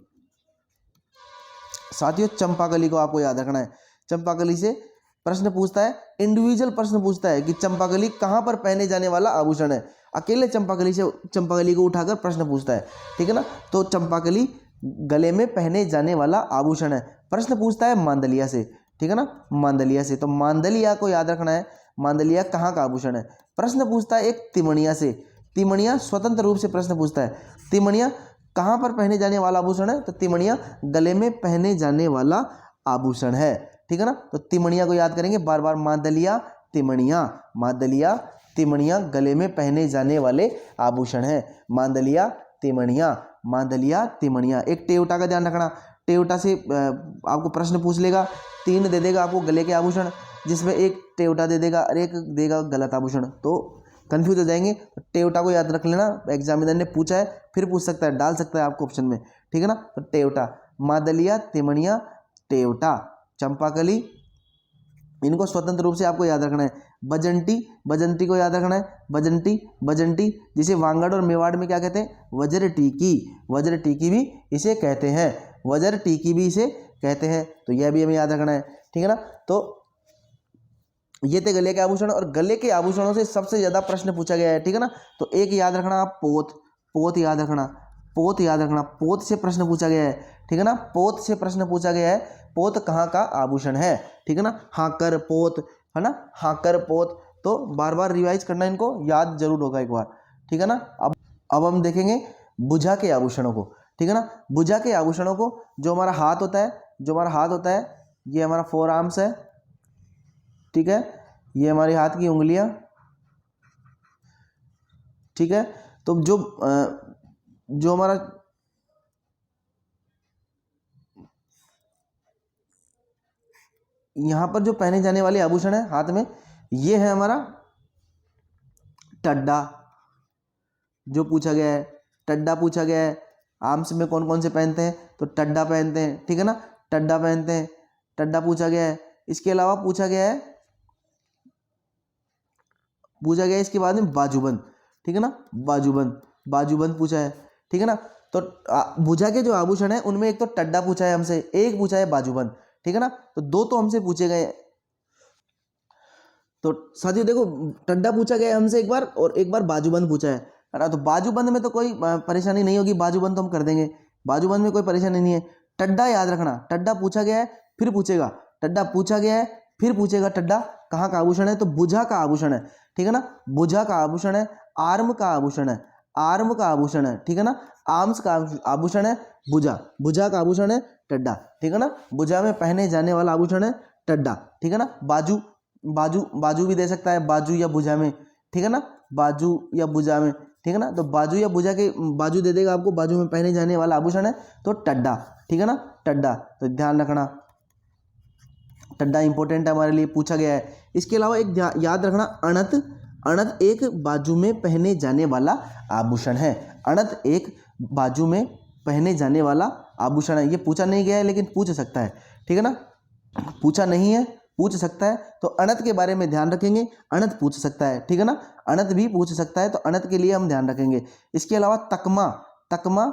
साथियों चंपाकली को आपको याद रखना है। चंपाकली से प्रश्न पूछता है, इंडिविजुअल प्रश्न पूछता है कि चंपाकली कहाँ पर पहने जाने वाला आभूषण है। अकेले चंपाकली को उठाकर प्रश्न पूछता है, ठीक है ना। तो चंपाकली गले में पहने जाने वाला आभूषण है। प्रश्न पूछता है मांदलिया से, ठीक है ना, मांदलिया से। तो मांदलिया को याद रखना है, मांदलिया कहाँ का आभूषण है। प्रश्न पूछता है एक तिमणिया से। तिमणिया स्वतंत्र रूप से प्रश्न पूछता है, तिमणिया कहाँ पर पहने जाने वाला आभूषण है। तो तिमणिया गले में पहने जाने वाला आभूषण है, ठीक है ना। तो तिमणिया को याद करेंगे बार बार, मांदलिया तिमणिया, मांदलिया तिमणिया गले में पहने जाने वाले आभूषण है। मांदलिया तिमणिया, मांदलिया तिमणिया। एक टेवटा का ध्यान रखना, टेवटा से आपको प्रश्न पूछ लेगा, 3 दे देगा आपको गले के आभूषण, जिसमें एक टेवटा दे देगा और एक देगा गलत आभूषण, तो कंफ्यूज हो जाएंगे। टेवटा को याद रख लेना, एग्जामिनर ने पूछा है, फिर पूछ सकता है, डाल सकता है आपको ऑप्शन में, ठीक है ना। तो टेवटा, मांदलिया तिमणिया टेवटा, चंपाकली, इनको स्वतंत्र रूप से आपको याद रखना है। बजंटी, बजंती को याद रखना है, बजंटी, बजंटी जिसे वांगड़ और मेवाड़ में क्या कहते हैं, वज्र टीकी, वज्र टीकी भी इसे कहते हैं, वज्र टीकी भी इसे कहते हैं। तो यह भी हमें याद रखना है, ठीक है ना। तो ये थे गले के आभूषण, और गले के आभूषणों से सबसे ज्यादा प्रश्न पूछा गया है, ठीक है ना। तो एक याद रखना आप, पोत, पोत याद रखना, पोत याद रखना, पोत से प्रश्न पूछा गया है, ठीक है ना। पोत से प्रश्न पूछा गया है, पोत कहाँ का आभूषण है, ठीक है ना। हाकर पोत, है ना, हाकर पोत। तो बार बार रिवाइज करना, इनको याद जरूर होगा एक बार, ठीक है ना। अब हम देखेंगे भुजा के आभूषणों को, ठीक है ना। भुजा के आभूषणों को, जो हमारा हाथ होता है, जो हमारा हाथ होता है, ये हमारा 4 आर्म्स है, ठीक है, ये हमारी हाथ की उंगलियां, ठीक है। तो जो हमारा यहां पर जो पहने जाने वाले आभूषण है हाथ में, ये है हमारा टड्डा, जो पूछा गया है, टड्डा पूछा गया है। आर्म्स में कौन कौन से पहनते हैं, तो टड्डा पहनते हैं, ठीक है ना, टड्डा पहनते हैं, टड्डा पूछा गया है। इसके अलावा पूछा गया है इसके बाद में बाजूबंद, ठीक है ना, बाजूबंद, बाजूबंद पूछा है, ठीक है ना। तो भुजा के जो आभूषण है उनमें एक तो टड्डा पूछा है हमसे, एक पूछा है बाजूबंद, ठीक है ना। तो 2 तो हमसे पूछे गए। तो साथियों देखो, टड्डा पूछा गया हमसे एक बार, और एक बार बाजूबंद पूछा है ना। तो बाजूबंद में तो कोई परेशानी नहीं होगी, बाजूबंद तो हम कर देंगे, बाजूबंद में कोई परेशानी नहीं है। टड्डा याद रखना, टड्डा पूछा गया है फिर पूछेगा, टड्डा पूछा गया है फिर पूछेगा, टड्डा कहाँ का आभूषण है, तो भुजा का आभूषण है, ठीक है ना। भुजा का आभूषण है, आर्म का आभूषण है, आर्म का आभूषण है, ठीक है ना। आर्म्स का आभूषण है भुजा, भुजा का आभूषण है टड्डा, ठीक है ना। भुजा में पहने जाने वाला आभूषण है टड्डा, ठीक है ना। बाजू, बाजू, बाजू भी दे सकता है, बाजू या भुजा में, ठीक है ना, बाजू या भुजा में, ठीक है ना। तो बाजू या भुजा के, बाजू दे देगा आपको, बाजू में पहने जाने वाला आभूषण है तो टड्डा, ठीक है ना, टड्डा। तो ध्यान रखना, टड्डा इंपॉर्टेंट है हमारे लिए, पूछा गया है। इसके अलावा एक याद रखना, अणत, अणत एक बाजू में पहने जाने वाला आभूषण है, अणत एक बाजू में पहने जाने वाला आभूषण है। ये पूछा नहीं गया है लेकिन पूछ सकता है, ठीक है ना, पूछा नहीं है, पूछ सकता है। तो अणत के बारे में ध्यान रखेंगे, अणत पूछ सकता है, ठीक है ना, अणत भी पूछ सकता है, तो अणत के लिए हम ध्यान रखेंगे। इसके अलावा तकमा, तकमा,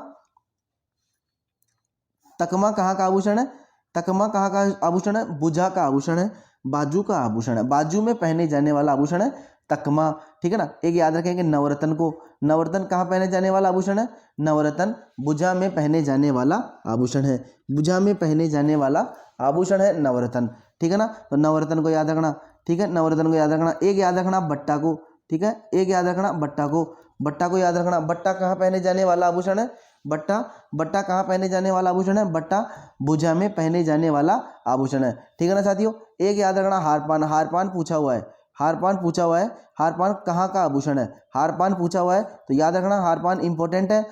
तकमा कहाँ का आभूषण है, तकमा कहाँ का आभूषण है, भुजा का आभूषण है, बाजू का आभूषण है, बाजू में पहने जाने वाला आभूषण है तकमा, ठीक है ना। एक याद रखेंगे नवरत्न को, नवरत्न कहाँ पहने जाने वाला आभूषण है, नवरत्न भुजा में पहने जाने वाला आभूषण है, भुजा में पहने जाने वाला आभूषण है नवरत्न, ठीक है ना। तो नवरत्न को याद रखना, ठीक है, नवरत्न को याद रखना। एक याद रखना बट्टा को, ठीक है, एक याद रखना बट्टा को, बट्टा को याद रखना। बट्टा कहाँ पहने जाने वाला आभूषण है, बट्टा, बट्टा कहाँ पहने जाने वाला आभूषण है, बट्टा भुजा में पहने जाने वाला आभूषण है, ठीक है ना साथियों। एक याद रखना हारपान, हारपान पूछा हुआ है, हारपान पूछा हुआ है, हारपान कहाँ का आभूषण है, हारपान पूछा हुआ है, तो याद रखना हारपान इंपॉर्टेंट है,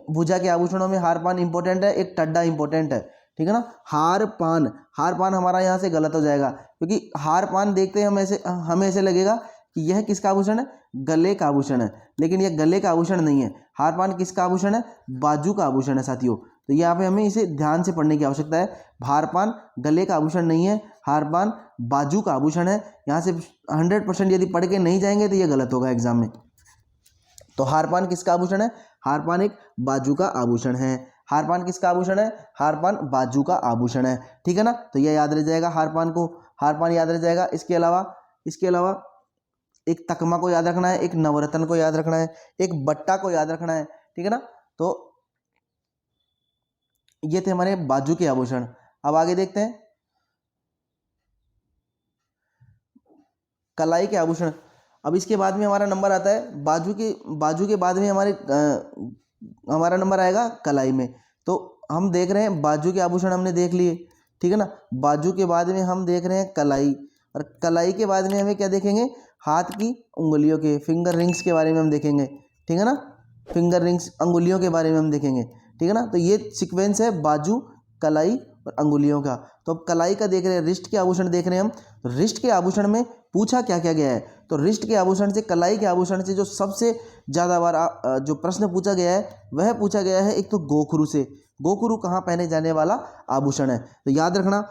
भुजा के आभूषणों में हारपान इंपॉर्टेंट है, एक टड्डा इंपॉर्टेंट है, ठीक है ना। हारपान, हारपान हमारा यहाँ से गलत हो जाएगा, क्योंकि हारपान देखते हैं हमें ऐसे लगेगा कि यह किसका आभूषण है, गले का आभूषण है, लेकिन यह गले का आभूषण नहीं है। हारपान किसका आभूषण है, बाजू का आभूषण है साथियों। तो यहाँ पे हमें इसे ध्यान से पढ़ने की आवश्यकता है। हारपान गले का आभूषण नहीं है, हारपान बाजू का आभूषण है। यहाँ से 100% यदि पढ़ के नहीं जाएंगे तो ये गलत होगा एग्जाम में। तो हारपान किसका आभूषण है, हारपान एक बाजू का आभूषण है। हारपान किसका आभूषण है, हारपान बाजू का आभूषण है, ठीक है ना। तो यह याद रह जाएगा, हारपान को, हारपान याद रह जाएगा। इसके अलावा एक तकमा को याद रखना है, एक नवरत्न को याद रखना है, एक बट्टा को याद रखना है, ठीक है ना। तो ये थे हमारे बाजू के आभूषण। अब आगे देखते हैं कलाई के आभूषण। अब इसके बाद में हमारा नंबर आता है बाजू के बाद में हमारा नंबर आएगा कलाई में। तो हम देख रहे हैं बाजू के आभूषण हमने देख लिए, ठीक है ना। बाजू के बाद में हम देख रहे हैं कलाई, और कलाई के बाद में हमें क्या देखेंगे, हाथ की उंगलियों के फिंगर रिंग्स के बारे में हम देखेंगे, ठीक है ना। फिंगर रिंग्स अंगुलियों के बारे में हम देखेंगे, ठीक है ना। तो ये सीक्वेंस है बाजू, कलाई और अंगुलियों का। तो अब कलाई का देख रहे हैं, रिस्ट के आभूषण देख रहे हैं हम। तो रिस्ट के आभूषण में पूछा क्या क्या गया है, तो रिस्ट के आभूषण से, कलाई के आभूषण से जो सबसे ज़्यादा बार जो प्रश्न पूछा गया है वह पूछा गया है एक तो गोखरू से। गोखरू कहाँ पहने जाने वाला आभूषण है, तो याद रखना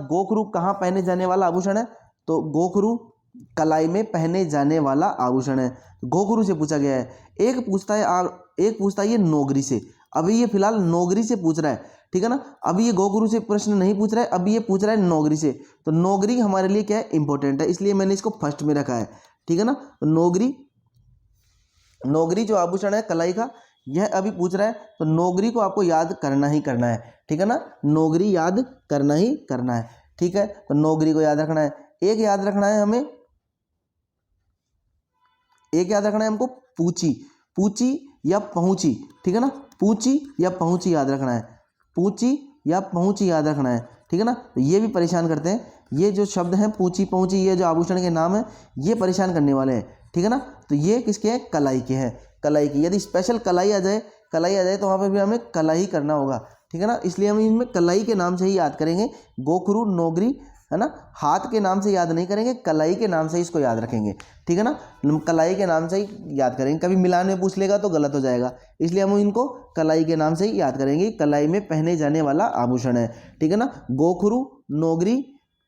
गोखरू कहाँ पहने जाने वाला आभूषण है, तो गोखरू कलाई में पहने जाने वाला आभूषण है। गोखरू से पूछा गया है। एक पूछता है ये नौगरी से। अभी ये फिलहाल नौगरी से पूछ रहा है, ठीक है ना। अभी ये गोखरू से प्रश्न नहीं पूछ रहा है, अभी ये पूछ रहा है नौगरी से। तो नौगरी हमारे लिए क्या है, इंपॉर्टेंट है, इसलिए मैंने इसको फर्स्ट में रखा है, ठीक है ना। तो नौगरी जो आभूषण है कलाई का, यह अभी पूछ रहा है। तो नौगरी को आपको याद करना ही करना है, ठीक है ना। नौगरी याद करना ही करना है, ठीक है। तो नौगरी को याद रखना है। एक याद रखना है हमको पूची या पहुंची, ठीक है ना। पूची या पहुंची याद रखना है, पूची या पहुंची याद रखना है, ठीक है ना। तो ये भी परेशान करते हैं, ये जो शब्द हैं पूची पहुंची, ये जो आभूषण के नाम है ये परेशान करने वाले हैं, ठीक है ना। तो ये किसके हैं, कलाई के हैं, कलाई की। यदि स्पेशल कलाई आ जाए तो वहाँ पर भी हमें कलाई करना होगा, ठीक है ना। इसलिए हम इनमें कलाई के नाम से ही याद करेंगे। गोखरू, नौगरी, है ना, हाथ के नाम से याद नहीं करेंगे, कलाई के नाम से इसको याद रखेंगे, ठीक है ना। कलाई के नाम से ही याद करेंगे। कभी मिलान में पूछ लेगा तो गलत हो जाएगा, इसलिए हम इनको कलाई के नाम से ही याद करेंगे। कलाई में पहने जाने वाला आभूषण है, ठीक है ना। गोखरू, नौगरी,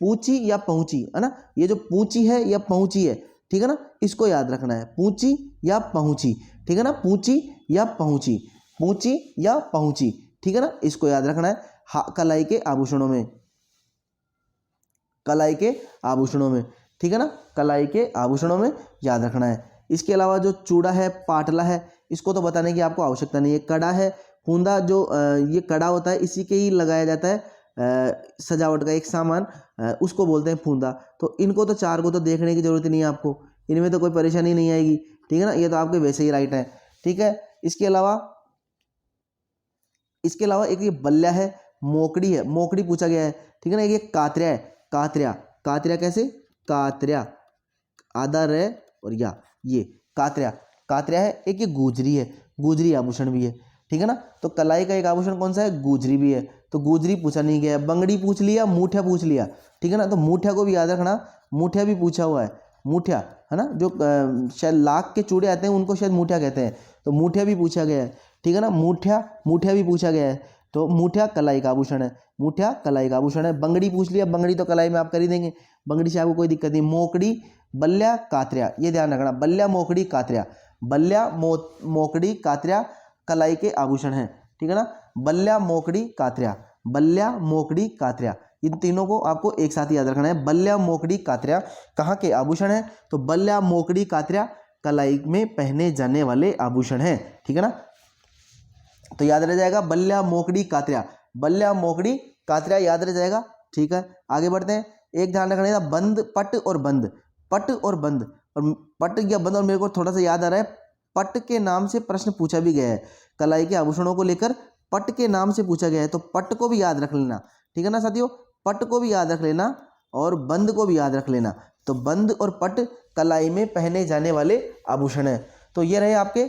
पूची या पहुंची, है ना। ये जो पूची है या पहुंची है, ठीक है ना, इसको याद रखना है। पूची या पहुंची, ठीक है ना। पूची या पहुंची, पूची या पहुंची, ठीक है ना, इसको याद रखना है। कलाई के आभूषणों में, कलाई के आभूषणों में, ठीक है ना, कलाई के आभूषणों में याद रखना है। इसके अलावा जो चूड़ा है, पाटला है, इसको तो बताने की आपको आवश्यकता नहीं है। कड़ा है, फूंदा, जो ये कड़ा होता है इसी के ही लगाया जाता है, सजावट का एक सामान, उसको बोलते हैं फूंदा। तो इनको तो चार को तो देखने की जरूरत नहीं है आपको, इनमें तो कोई परेशानी नहीं आएगी, ठीक है ना। ये तो आपके वैसे ही राइट है, ठीक है। इसके अलावा एक ये बल्ला है, मोकड़ी है, मोकड़ी पूछा गया है, ठीक है ना। ये कातऱ्या है, कातऱ्या कैसे, कातऱ्या, आधा रे और या, ये कातऱ्या है। एक ये गुजरी है, गुजरी आभूषण भी है, ठीक है ना। तो कलाई का एक आभूषण कौन सा है, गुजरी भी है। तो गुजरी पूछा नहीं गया। बंगड़ी पूछ लिया, मूठा पूछ लिया, ठीक है ना। तो मूठा को भी याद रखना, मूठा भी पूछा हुआ है, मूठा, है ना। जो शायद लाख के चूड़े आते हैं उनको शायद मूठा कहते हैं, तो मूठा भी पूछा गया है, ठीक है ना। मूठा भी पूछा गया है। तो मूठा कलाई का आभूषण है, मूठा कलाई का आभूषण है। बंगड़ी पूछ लिया, बंगड़ी तो कलाई में आप कर ही देंगे, बंगड़ी से आपको कोई दिक्कत नहीं। मोकड़ी, बल्ला, कातऱ्या, ये ध्यान रखना, बल्ला, मोकड़ी, कातऱ्या, बल्ला, मोकड़ी, कातऱ्या कलाई के आभूषण हैं, ठीक है ना। बल्ला, मोकड़ी, कातऱ्या, बल्ला, मोकड़ी, कातऱ्या, इन तीनों को आपको एक साथ याद रखना है। बल्ला, मोकड़ी, कातऱ्या कहाँ के आभूषण है, तो बल्ला, मोकड़ी, कातऱ्या कलाई में पहने जाने वाले आभूषण हैं, ठीक है ना। तो याद रह जाएगा बल्ला, मोकड़ी, कातऱ्या, बल्ला, मोकड़ी, कातऱ्या याद रह जाएगा, ठीक है। आगे बढ़ते हैं। एक ध्यान रखना है, बंद, पट और बंद, पट और बंद, और पट या बंद, और मेरे को थोड़ा सा याद आ रहा है, पट के नाम से प्रश्न पूछा भी गया है। कलाई के आभूषणों को लेकर पट के नाम से पूछा गया है, तो पट को भी याद रख लेना, ठीक है ना साथियों। पट को भी याद रख लेना और बंद को भी याद रख लेना। तो बंद और पट कलाई में पहने जाने वाले आभूषण है। तो ये रहे आपके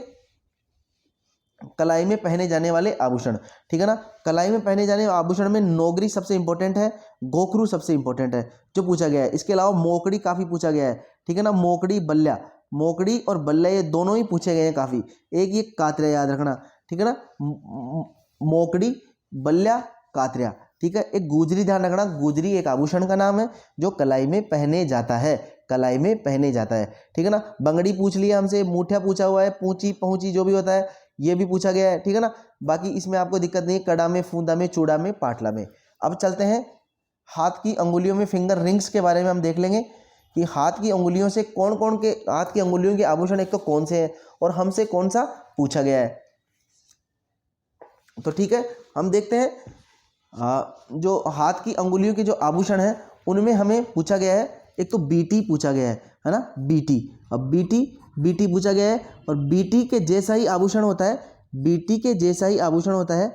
कलाई में पहने जाने वाले आभूषण, ठीक है ना। कलाई में पहने जाने वाले आभूषण में नोगरी सबसे इंपॉर्टेंट है, गोखरू सबसे इंपॉर्टेंट है जो पूछा गया है। इसके अलावा मोकड़ी काफी पूछा गया है, ठीक है ना। मोकड़ी बल्ला, मोकड़ी और बल्ला ये दोनों ही पूछे गए हैं काफी। एक ये कातरिया याद रखना, ठीक है ना। मोकड़ी, बल्ला, कातरिया, ठीक है। एक गुजरी ध्यान रखना, गुजरी एक आभूषण का नाम है जो कलाई में पहने जाता है, कलाई में पहने जाता है, ठीक है ना। बंगड़ी पूछ लिया हमसे, मूठिया पूछा हुआ है, पूंची पहुंची जो भी होता है ये भी पूछा गया है, ठीक है ना। बाकी इसमें आपको दिक्कत नहीं है, कड़ा में, फूंदा में, चूड़ा में, पाटला में। अब चलते हैं हाथ की अंगुलियों में फिंगर रिंग्स के बारे में हम देख लेंगे कि हाथ की अंगुलियों से कौन कौन के हाथ की अंगुलियों के आभूषण एक तो कौन से हैं और हमसे कौन सा पूछा गया है। तो ठीक है, हम देखते हैं जो हाथ की अंगुलियों के जो आभूषण हैं उनमें हमें पूछा गया है, एक तो बीटी पूछा गया है ना, बीटी। अब बीटी पूछा गया है और बीटी के जैसा ही आभूषण होता है, बीटी के जैसा ही आभूषण होता है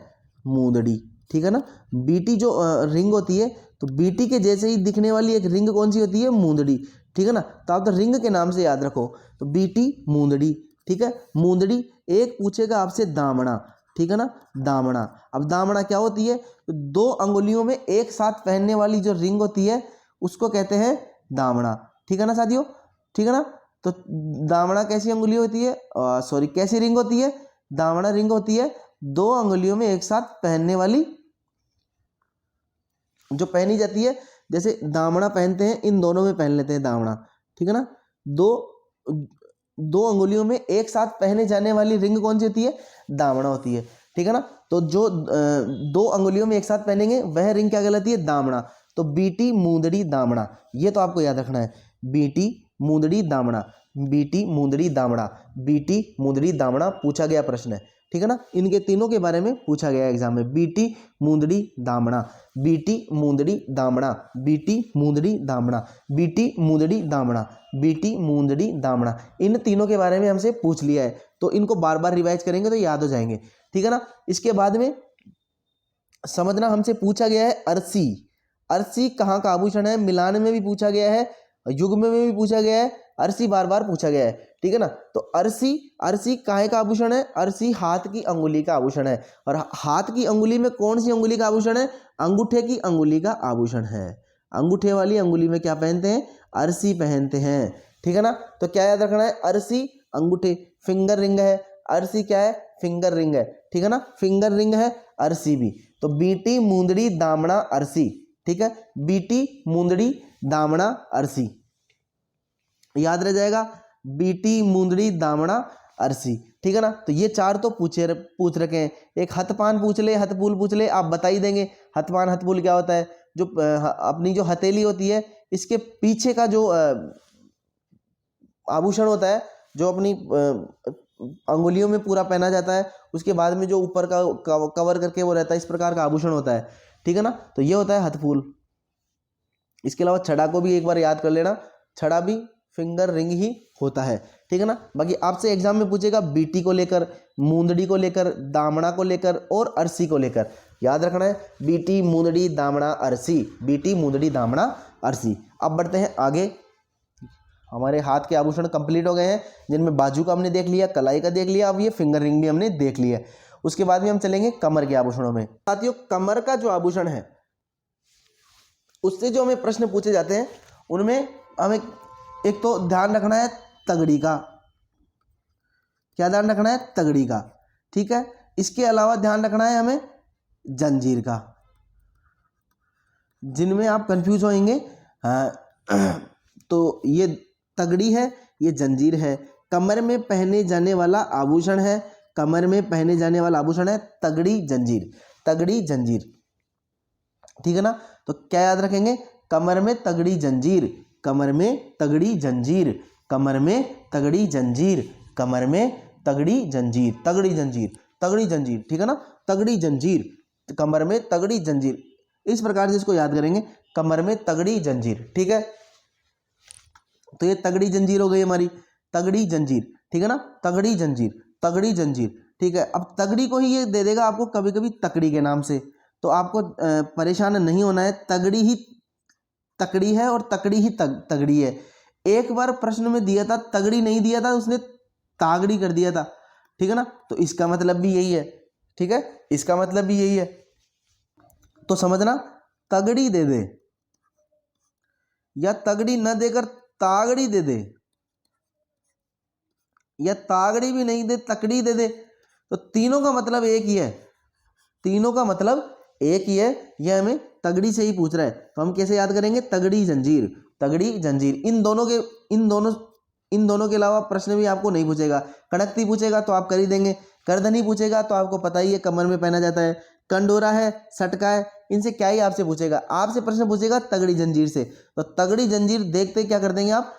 मूंदड़ी, ठीक है ना। बीटी जो रिंग होती है तो बीटी के जैसे ही दिखने वाली एक रिंग कौन सी होती है, मूंदड़ी, ठीक है ना। तो आप तो रिंग के नाम से याद रखो, तो बीटी, मूंदड़ी, ठीक है। मूंदड़ी। एक पूछेगा आपसे दामना, ठीक है ना, दामना। अब दामना क्या होती है, तो दो अंगुलियों में एक साथ पहनने वाली जो रिंग होती है उसको कहते हैं दामना, ठीक है ना साथियों, ठीक है ना। तो दामना कैसी अंगुली होती है, सॉरी कैसी रिंग होती है, दामना रिंग होती है दो अंगुलियों में एक साथ पहनने वाली जो पहनी जाती है, जैसे दामना पहनते हैं, इन दोनों में पहन लेते हैं दामना, ठीक है ना। दो अंगुलियों में एक साथ पहने जाने वाली रिंग कौन सी होती है, दामना होती है, ठीक है ना। तो जो दो अंगुलियों में एक साथ पहनेंगे वह रिंग क्या कहलाती है, दामना। तो बीटी, मूंदड़ी, दामना, ये तो आपको याद रखना है, बीटी, मूंदड़ी, दामना, बीटी, मूंदड़ी, दामना, बीटी, मूंदड़ी, दामना पूछा गया प्रश्न है, ठीक है ना। इनके तीनों के बारे में पूछा गया एग्जाम में, बीटी, मूंदड़ी, दामना, बीटी, मूंदड़ी, दामना, बीटी, मूंदड़ी, दामना, बीटी, मूंदड़ी, दामना, बीटी, मूंदड़ी, दामना, इन तीनों के बारे में हमसे पूछ लिया है। तो इनको बार बार रिवाइज करेंगे तो याद हो जाएंगे, ठीक है ना। इसके बाद में समझना, हमसे पूछा गया है अरसी। अरसी कहाँ का आभूषण है, मिलान में भी पूछा गया है, युग्म में भी पूछा गया है, अरसी बार बार पूछा गया है, ठीक है ना। तो अरसी काहे का आभूषण है, अरसी हाथ की अंगुली का आभूषण है। और हाथ की अंगुली में कौन सी अंगुली का आभूषण है, अंगूठे की अंगुली का आभूषण है। अंगूठे वाली अंगुली में क्या पहनते हैं, अरसी पहनते हैं, ठीक है ना। तो क्या याद रखना है, अरसी अंगूठे, फिंगर रिंग है, अरसी क्या है, फिंगर रिंग है, ठीक है ना, फिंगर रिंग है अरसी भी। तो बीटी, मूंदड़ी, दामना, अरसी, ठीक है, बीटी, मूंदड़ी, दामना, अरसी, याद रह जाएगा, बीटी, मूंदड़ी, दामना, अरसी, ठीक है ना। तो ये चार तो पूछ रखे हैं। एक हथपान पूछ ले, हथपूल पूछ ले, आप बता ही देंगे हथपान हथपूल क्या होता है। जो अपनी जो हथेली होती है इसके पीछे का जो आभूषण होता है, जो अपनी अंगुलियों में पूरा पहना जाता है, उसके बाद में जो ऊपर का कवर करके वो रहता है, इस प्रकार का आभूषण होता है, ठीक है ना। तो ये होता है हथफूल। इसके अलावा छड़ा को भी एक बार याद कर लेना, छड़ा भी फिंगर रिंग ही होता है, ठीक है ना। बाकी आपसे एग्जाम में पूछेगा बीटी को लेकर, मूंदड़ी को लेकर, दामना को लेकर और अरसी को लेकर, याद रखना है, बीटी, मूंदड़ी, दामना, अरसी, बीटी, मूंदड़ी, दामना, अरसी। अब बढ़ते हैं आगे। हमारे हाथ के आभूषण कंप्लीट हो गए हैं, जिनमें बाजू का हमने देख लिया, कलाई का देख लिया, अब ये फिंगर रिंग भी हमने देख लिया। उसके बाद में हम चलेंगे कमर के आभूषणों में। साथियों, कमर का जो आभूषण है उससे जो हमें प्रश्न पूछे जाते हैं उनमें हमें एक तो ध्यान रखना है तगड़ी का, क्या ध्यान रखना है, तगड़ी का, ठीक है। इसके अलावा ध्यान रखना है हमें जंजीर का, जिनमें आप कंफ्यूज होंगे। तो ये तगड़ी है, ये जंजीर है। कमर में पहने जाने वाला आभूषण है, कमर में पहने जाने वाला आभूषण है तगड़ी जंजीर, तगड़ी जंजीर, ठीक है ना। तो क्या याद रखेंगे, कमर में तगड़ी जंजीर, कमर में तगड़ी जंजीर, कमर में तगड़ी जंजीर, कमर में तगड़ी जंजीर, तगड़ी जंजीर, तगड़ी जंजीर, ठीक है ना, तगड़ी जंजीर, कमर में तगड़ी जंजीर, इस प्रकार से इसको याद करेंगे, कमर में तगड़ी जंजीर, ठीक है। तो ये तगड़ी जंजीर हो गई हमारी, तगड़ी जंजीर, ठीक है ना, तगड़ी जंजीर, तगड़ी जंजीर, ठीक है। अब तगड़ी को ही ये दे देगा आपको कभी कभी तकड़ी के नाम से, तो आपको परेशान नहीं होना है, तगड़ी ही तकड़ी है और तकड़ी ही तगड़ी है। एक बार प्रश्न में दिया था तगड़ी नहीं दिया था, उसने तागड़ी कर दिया था, ठीक है ना। तो इसका मतलब भी यही है, ठीक है, इसका मतलब भी यही है। तो समझना, तगड़ी दे दे या तगड़ी न देकर तागड़ी दे दे, या तागड़ी भी नहीं दे तकड़ी दे दे, तो तीनों का मतलब एक ही है, तीनों का मतलब एक ही है। यह हमें तगड़ी से ही पूछ रहा है, तो हम कैसे याद करेंगे, तगड़ी जंजीर, तगड़ी जंजीर। इन दोनों के अलावा प्रश्न भी आपको नहीं पूछेगा। कड़कती पूछेगा तो आप कर ही देंगे, करधनी पूछेगा तो आपको पता ही है कमर में पहना जाता है, कंडोरा है, सटका है, इनसे क्या ही आपसे पूछेगा, आपसे प्रश्न पूछेगा तगड़ी जंजीर से। तो तगड़ी जंजीर देखते क्या कर देंगे आप,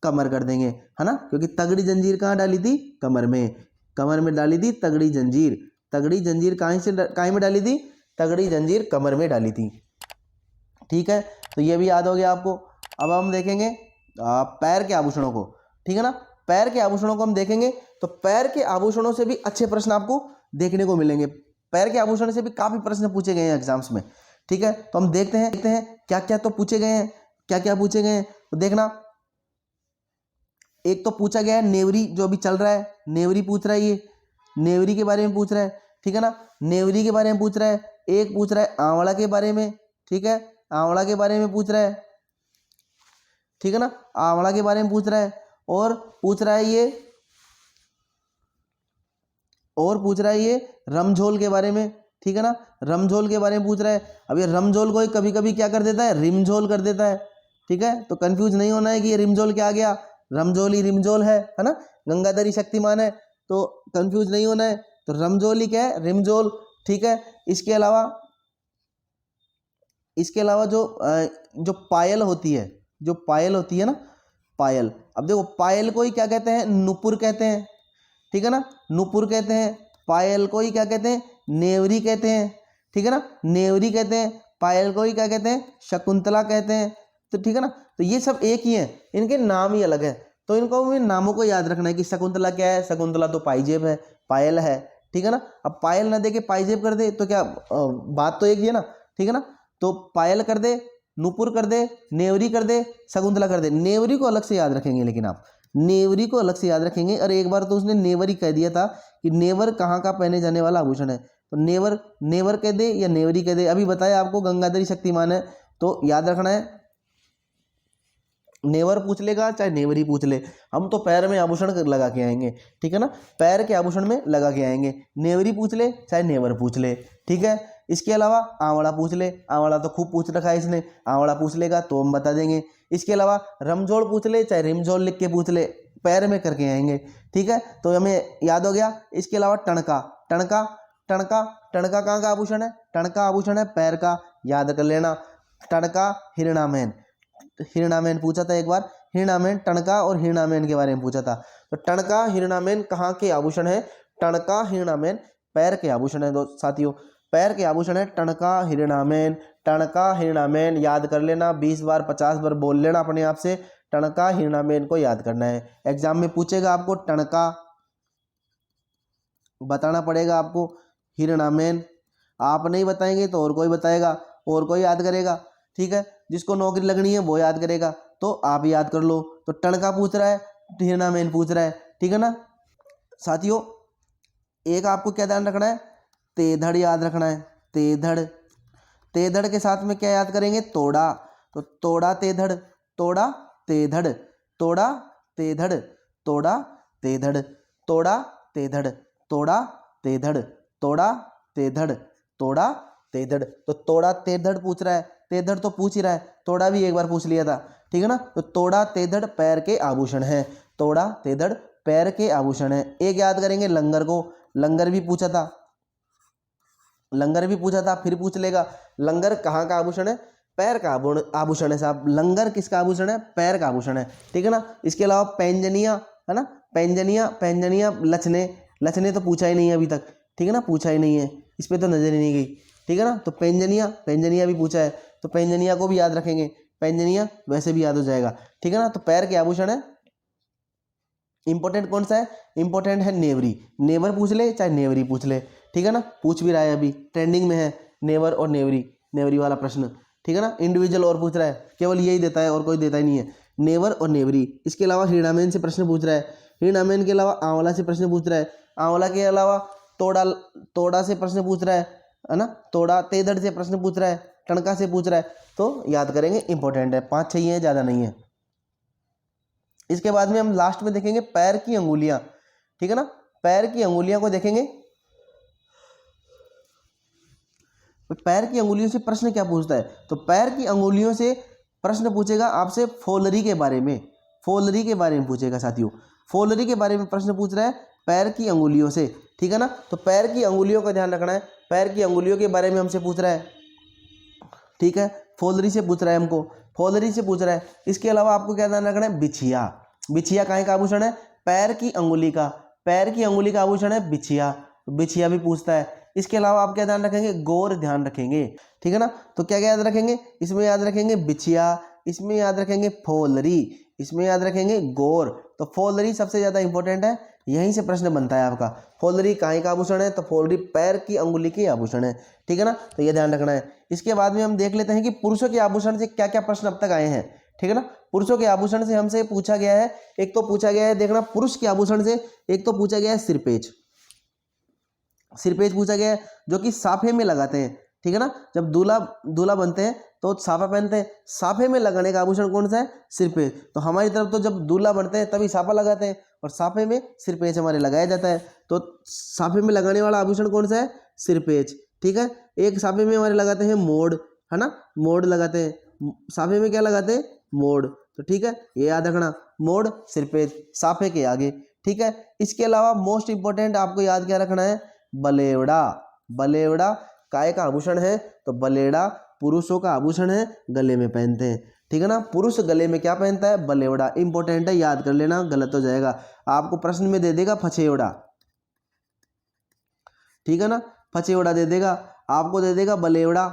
कमर कर देंगे, है ना, क्योंकि तगड़ी जंजीर कहाँ डाली थी, कमर में, कमर में डाली थी तगड़ी जंजीर। तगड़ी जंजीर कहाँ में डाली थी, तगड़ी जंजीर कमर में डाली थी, ठीक है। तो ये भी याद हो गया आपको। अब हम देखेंगे पैर के आभूषणों को, ठीक है ना। पैर के आभूषणों को हम देखेंगे तो पैर के आभूषणों से भी अच्छे प्रश्न आपको देखने को मिलेंगे। पैर के आभूषण से भी काफी प्रश्न पूछे गए हैं एग्जाम्स में, ठीक है। तो हम देखते हैं क्या क्या तो पूछे गए हैं, क्या क्या पूछे गए हैं। तो देखना, एक तो पूछा गया है नेवरी, जो अभी चल रहा है, नेवरी पूछ रहा है, ये नेवरी के बारे में पूछ रहा है, ठीक है ना, नेवरी के बारे में पूछ रहा है। एक पूछ रहा है आंवला के बारे में, ठीक है, आंवला के बारे में पूछ रहा है, ठीक है ना, आंवला के बारे में पूछ रहा है। और पूछ रहा है ये रमझोल के बारे में, ठीक है ना, रमझोल के बारे में पूछ रहा है। अब ये रमझोल को कभी कभी क्या कर देता है, रिमझोल कर देता है, ठीक है। तो कंफ्यूज नहीं होना है कि ये रिमझोल क्या आ गया, रमझोल ही रिमझोल है ना, गंगाधरी शक्तिमान है, तो कंफ्यूज नहीं होना है। तो रमझोल ही क्या है, रिमझोल, ठीक है। इसके अलावा जो पायल होती है, जो पायल होती है ना, पायल, अब देखो पायल को ही क्या कहते हैं, नुपुर कहते हैं, ठीक है ना, नुपुर कहते हैं। पायल को ही क्या कहते हैं, नेवरी कहते हैं, ठीक है ना, नेवरी कहते हैं। पायल को ही क्या कहते हैं, शकुंतला कहते हैं, तो ठीक है ना। तो ये सब एक ही है, इनके नाम ही अलग है, तो इनको भी नामों को याद रखना है कि शकुंतला क्या है, शकुंतला तो पाइजेब है, पायल है, ठीक है ना। अब पायल ना दे के पाइजेब कर दे तो क्या बात तो एक ही है ना, ठीक है ना। तो पायल कर दे, नुपुर कर दे, नेवरी कर दे, शकुंतला कर दे। नेवरी को अलग से याद रखेंगे, लेकिन आप नेवरी को अलग से याद रखेंगे। और एक बार तो उसने नेवरी कह दिया था कि नेवर कहाँ का पहने जाने वाला आभूषण है, तो नेवर कह दे या नेवरी कह दे। अभी बताया आपको गंगाधरी शक्तिमान है, तो याद रखना है, नेवर पूछ लेगा चाहे नेवरी पूछ ले, हम तो पैर में आभूषण लगा के आएंगे, ठीक है ना, पैर के आभूषण में लगा के आएंगे। नेवरी पूछ ले चाहे नेवर पूछ ले, ठीक है। इसके अलावा आंवला पूछ ले, आंवला तो खूब पूछ रखा है इसने, आंवला पूछ लेगा तो हम बता देंगे। इसके अलावा रमझोल पूछ ले चाहे रिमझोल लिख के पूछ ले, पैर में करके आएंगे, ठीक है। तो हमें याद हो गया। इसके अलावा टणका, टणका टणका टणका कहाँ का आभूषण है, टणका आभूषण है पैर का, याद कर लेना। टणका हिरणामेन, हिरणामेन पूछा था एक बार, हिरणामेन, टणका और हिरणामेन के बारे में पूछा था। तो टणका हिरणामेन कहाँ के आभूषण है, टणका हिरणामेन पैर के आभूषण है साथियों, पैर के आभूषण है टणका हिरणामेन। टणका हिरणामेन याद कर लेना, 20 बार 50 बार बोल लेना अपने आप से, टणका हिरणामेन को याद करना है। एग्जाम में पूछेगा आपको टणका, बताना पड़ेगा आपको हिरणामेन, आप नहीं बताएंगे तो और कोई बताएगा, और कोई याद करेगा, ठीक है, जिसको नौकरी लगनी है वो याद करेगा, तो आप याद कर लो। तो टणका पूछ रहा है, हिरणामेन पूछ रहा है, ठीक है ना साथियों। एक आपको क्या ध्यान रखना है, तेधड़ याद रखना है, तेधड़, तेधड़ के साथ में क्या याद करेंगे, तोड़ा, तो तोड़ा तेधड़, तोड़ा तेधड़, तोड़ा तेधड़, तोड़ा तेधड़, तोड़ा तेधड़, तोड़ा तेधड़, तोड़ा तेधड़, तोड़ा तेधड़। तो तोड़ा तेधड़ पूछ रहा है, तेधड़ तो पूछ ही रहा है, तोड़ा भी एक बार पूछ लिया था, ठीक है ना। तो तोड़ा तेधड़ पैर के आभूषण है, तोड़ा तेधड़ पैर के आभूषण है। एक याद करेंगे लंगर को, लंगर भी पूछा था, लंगर भी पूछा था, फिर पूछ लेगा लंगर कहाँ का आभूषण है, पैर का आभूषण है साहब। लंगर किसका आभूषण है, पैर का आभूषण है, ठीक है ना। इसके अलावा पैंजनिया है ना, पैंजनिया, पैंजनिया, लचने, लचने तो पूछा ही नहीं है अभी तक, ठीक है ना, पूछा ही नहीं है, इस पर तो नजर ही नहीं गई, ठीक है ना। तो पैंजनिया, पैंजनिया भी पूछा है, तो पैंजनिया को भी याद रखेंगे, पैंजनिया वैसे भी याद हो जाएगा, ठीक है ना। तो पैर के आभूषण है, इंपॉर्टेंट कौन सा है, इंपॉर्टेंट है नेवरी, नेवर पूछ ले चाहे नेवरी पूछ ले, ठीक है ना, पूछ भी रहा है अभी ट्रेंडिंग में है नेवर और नेवरी, नेवरी वाला प्रश्न, ठीक है ना। इंडिविजुअल और पूछ रहा है, केवल यही देता है और कोई देता ही नहीं है, नेवर और नेवरी। इसके अलावा हीणामेन से प्रश्न पूछ रहा है, हीणामेन के अलावा आंवला से प्रश्न पूछ रहा है, आंवला के अलावा तोड़ा से प्रश्न पूछ रहा है ना, तोड़ा तेदड़ से प्रश्न पूछ रहा है, टणका से पूछ रहा है। तो याद करेंगे, इंपॉर्टेंट है, 5 चाहिए है, ज़्यादा नहीं है। इसके बाद में हम लास्ट में देखेंगे पैर की अंगुलियां, ठीक है ना, पैर की अंगुलियां को देखेंगे। पैर की अंगुलियों से प्रश्न क्या पूछता है, तो पैर की अंगुलियों से प्रश्न पूछेगा आपसे फोलरी के बारे में, फोलरी के बारे में पूछेगा साथियों, फोलरी के बारे में प्रश्न पूछ रहा है पैर की अंगुलियों से, ठीक है ना। तो पैर की अंगुलियों का ध्यान रखना है, पैर की अंगुलियों के बारे में हमसे पूछ रहा है, ठीक है, फोलरी से पूछ रहा है हमको, फोलरी से पूछ रहा है। इसके अलावा आपको क्या ध्यान रखना है, बिछिया, बिछिया काहे का आभूषण है, पैर की अंगुली का, पैर की अंगुली का आभूषण है बिछिया, बिछिया भी पूछता है। इसके अलावा आप क्या ध्यान रखेंगे, गौर ध्यान रखेंगे, ठीक है ना। तो क्या क्या याद रखेंगे, इसमें याद रखेंगे बिछिया, इसमें याद रखेंगे फोलरी, इसमें याद रखेंगे गौर। तो फोलरी सबसे ज्यादा इंपॉर्टेंट है, यहीं से प्रश्न बनता है आपका। फोलरी काहे का आभूषण है, तो फोलरी पैर की अंगुली की आभूषण है, ठीक है ना, तो ये ध्यान रखना है। इसके बाद में हम देख लेते हैं कि पुरुषों के आभूषण से क्या क्या प्रश्न अब तक आए हैं, ठीक है ना। पुरुषों के आभूषण से हमसे पूछा गया है, एक तो पूछा गया है, देखना पुरुष के आभूषण से एक तो पूछा गया है सिरपेज, सिरपेज पूछा गया है जो कि साफे में लगाते हैं, ठीक है ना। जब दूल्हा बनते हैं तो साफा पहनते हैं, साफे में लगाने का आभूषण कौन सा है, सिरपेज। तो हमारी तरफ तो जब दूल्हा बनते हैं तभी साफा लगाते हैं और साफे में सिरपेज हमारे लगाया जाता है। तो साफे में लगाने वाला आभूषण कौन सा है, सिरपेज, ठीक है। एक साफे में हमारे लगाते हैं मोड़, है ना, मोड़ लगाते हैं, साफे में क्या लगाते हैं, मोड़। तो ठीक है, ये याद रखना, मोड़ सिरपेज साफे के आगे, ठीक है। इसके अलावा मोस्ट इंपॉर्टेंट आपको याद क्या रखना है, बलेवड़ा, बलेवड़ा काय का आभूषण है, तो बलेवड़ा पुरुषों का आभूषण है, गले में पहनते हैं, ठीक है ना। पुरुष गले में क्या पहनता है, बलेवड़ा, इंपॉर्टेंट है, याद कर लेना, गलत हो जाएगा। आपको प्रश्न में दे देगा फछेवड़ा, ठीक है ना, फछेवड़ा दे देगा, आपको दे देगा बलेवड़ा,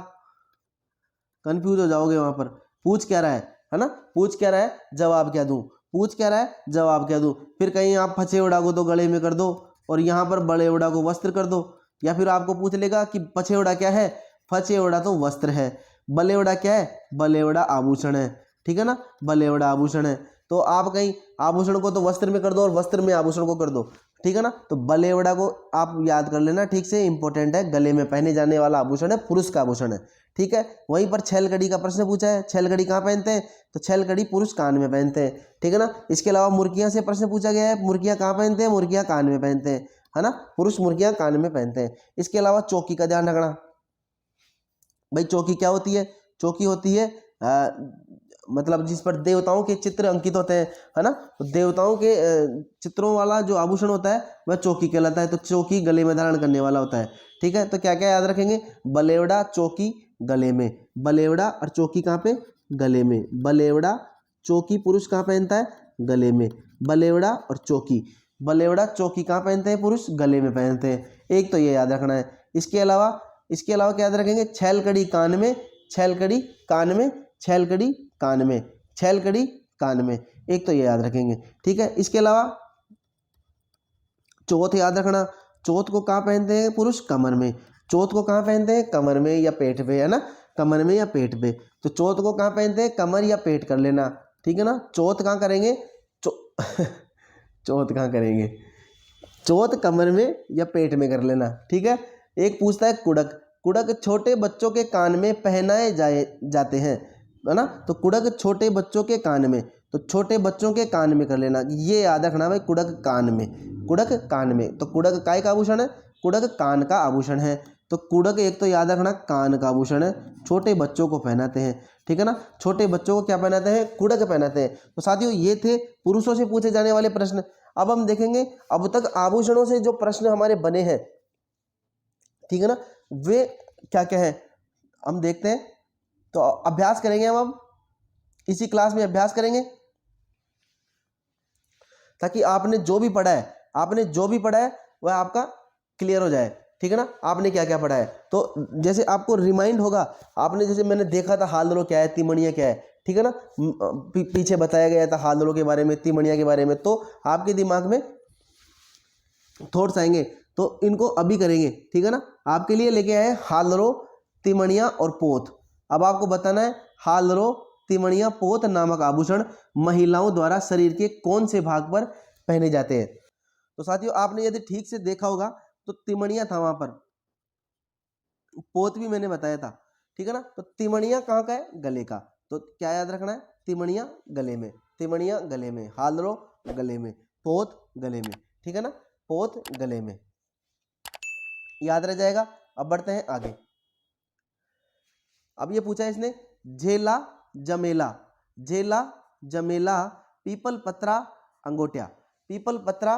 कंफ्यूज हो जाओगे वहां पर। पूछ क्या रहा है ना, पूछ क्या रहा है, जवाब क्या दूं, पूछ क्या रहा है, जवाब क्या दूं। फिर कहीं आप फछेवड़ा को तो गले में कर दो और यहाँ पर बलेवड़ा को वस्त्र कर दो, या फिर आपको पूछ लेगा कि फछेवड़ा क्या है, फछेवड़ा तो वस्त्र है, बलेवड़ा क्या है, बलेवड़ा आभूषण है, ठीक है ना, बलेवड़ा आभूषण है। तो आप कहीं आभूषण को तो वस्त्र में कर दो और वस्त्र में आभूषण को कर दो, ठीक है ना। तो बलेवड़ा को आप याद कर लेना ठीक से, इंपॉर्टेंट है, गले में पहने जाने वाला आभूषण है, पुरुष का आभूषण है, ठीक है। वहीं पर छेलकड़ी का प्रश्न पूछा है, छेलकड़ी कहाँ पहनते हैं, तो छेलकड़ी पुरुष कान में पहनते हैं, ठीक है ना। इसके अलावा मुर्गियां से प्रश्न पूछा गया है, मुर्गियां कहाँ पहनते हैं, मुर्गियां कान में पहनते हैं, है ना, पुरुष मुर्गियां कान में पहनते हैं। इसके अलावा चौकी का ध्यान रखना, भाई चौकी क्या होती है, चौकी होती है मतलब जिस पर देवताओं के चित्र अंकित होते हैं, है ना, तो देवताओं के चित्रों वाला जो आभूषण होता है वह चौकी कहलाता है। तो चौकी गले में धारण करने वाला होता है, ठीक है। तो क्या क्या याद रखेंगे, बलेवड़ा, चौकी, गले में, बलेवड़ा और चौकी कहाँ पे, गले में, बलेवड़ा चौकी पुरुष कहाँ पहनता है, गले में, बलेवड़ा और चौकी, बलेवड़ा चौकी कहाँ पहनते हैं, पुरुष गले में पहनते हैं, एक तो ये याद रखना है। इसके अलावा क्या याद रखेंगे, छेलकड़ी कान में, छेलकड़ी कान में, छेलकड़ी कान में, छेलकड़ी कान में, एक तो ये याद रखेंगे, ठीक है। इसके अलावा चौथ याद रखना, चौथ को कहाँ पहनते हैं पुरुष, कमर में, चौथ को कहाँ पहनते हैं, कमर में या पेट पे, है ना, कमर में या पेट पे। तो चौथ को कहाँ पहनते हैं, कमर या पेट कर लेना, ठीक है ना। चौथ कहाँ करेंगे, चौथ कहाँ करेंगे, चौथ कमर में या पेट में कर लेना, ठीक है। एक पूछता है कुड़क, कुड़क छोटे बच्चों के कान में पहनाए जाते हैं, है ना, तो कुड़क छोटे बच्चों के कान में, तो छोटे बच्चों के कान में कर लेना, ये याद रखना भाई, कुड़क कान में, कुड़क कान में। तो कुड़क काय का आभूषण है, कुड़क कान का आभूषण है। तो कुड़क एक तो याद रखना कान का आभूषण है, छोटे बच्चों को पहनाते हैं, ठीक है ना, छोटे बच्चों को क्या पहनाते हैं, कुड़क पहनाते हैं। तो साथियों ये थे पुरुषों से पूछे जाने वाले प्रश्न। अब हम देखेंगे अब तक आभूषणों से जो प्रश्न हमारे बने हैं, ठीक है ना, वे क्या क्या है हम देखते हैं। तो अभ्यास करेंगे हम, अब इसी क्लास में अभ्यास करेंगे ताकि आपने जो भी पढ़ा है वह आपका क्लियर हो जाए, ठीक है ना। आपने क्या क्या पढ़ा है, तो जैसे आपको रिमाइंड होगा, आपने जैसे मैंने देखा था हालरो क्या है, तिमणिया क्या है, ठीक है ना, पीछे बताया गया था हालरो के बारे में, तिमणिया के बारे में। तो आपके दिमाग में थॉट्स आएंगे, तो इनको अभी करेंगे, ठीक है ना। आपके लिए लेके आए हालरो, तिमणिया और पोथ। अब आपको बताना है हालरो, तिमणिया पोत नामक आभूषण महिलाओं द्वारा शरीर के कौन से भाग पर पहने जाते हैं? तो साथियों आपने यदि ठीक से देखा होगा तो तिमणिया था वहां पर, पोत भी मैंने बताया था, ठीक है ना। तो तिमणिया कहाँ का है? गले का। तो क्या याद रखना है? तिमणिया गले में, तिमणिया गले में, हालरो गले में, पोत गले में, ठीक है ना, पोत गले में, याद रह जाएगा। अब बढ़ते हैं आगे। अब ये पूछा है इसने, झेला जमेला, झेला जमेला पीपल पत्रा अंगोटिया, पीपल पत्रा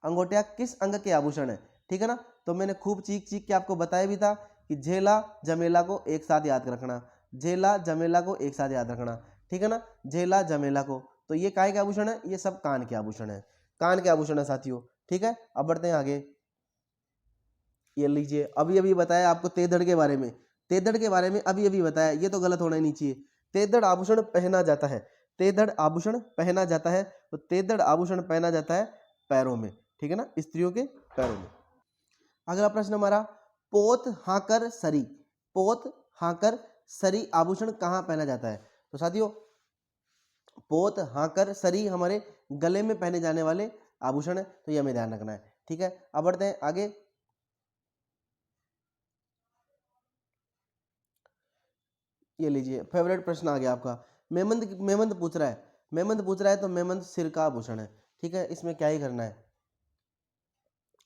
अंगोटिया किस अंग के आभूषण है? ठीक है ना। तो मैंने खूब चीख चीख के आपको बताया भी था कि झेला जमेला को एक साथ याद रखना, झेला जमेला को एक साथ याद रखना, ठीक है ना, झेला जमेला को। तो ये काय के आभूषण है? ये सब कान के आभूषण है, कान के आभूषण है साथियों, ठीक है। अब बढ़ते हैं आगे। ये लीजिए, अभी अभी बताया आपको तेदड़ के बारे में, तेदड़ के बारे में अभी अभी बताया, ये तो गलत होना ही नहीं चाहिए। तेदड़ आभूषण पहना जाता है, तेदड़ आभूषण पहना जाता है, तो तेदड़ आभूषण पहना जाता है पैरों में, ठीक है ना, स्त्रियों के पैरों में। अगला प्रश्न हमारा, पोत हाकर सरी, पोत हाकर सरी आभूषण कहाँ पहना जाता है? तो साथियों पोत हाकर सरी हमारे गले में पहने जाने वाले आभूषण है, तो ये हमें ध्यान रखना है, ठीक है। अब बढ़ते हैं आगे। ये लीजिए, फेवरेट प्रश्न आ गया आपका, मेमंद, मेमंद पूछ रहा है, मेमंद पूछ रहा है, तो मेमंद सिर का आभूषण है, ठीक है, इसमें क्या ही करना है।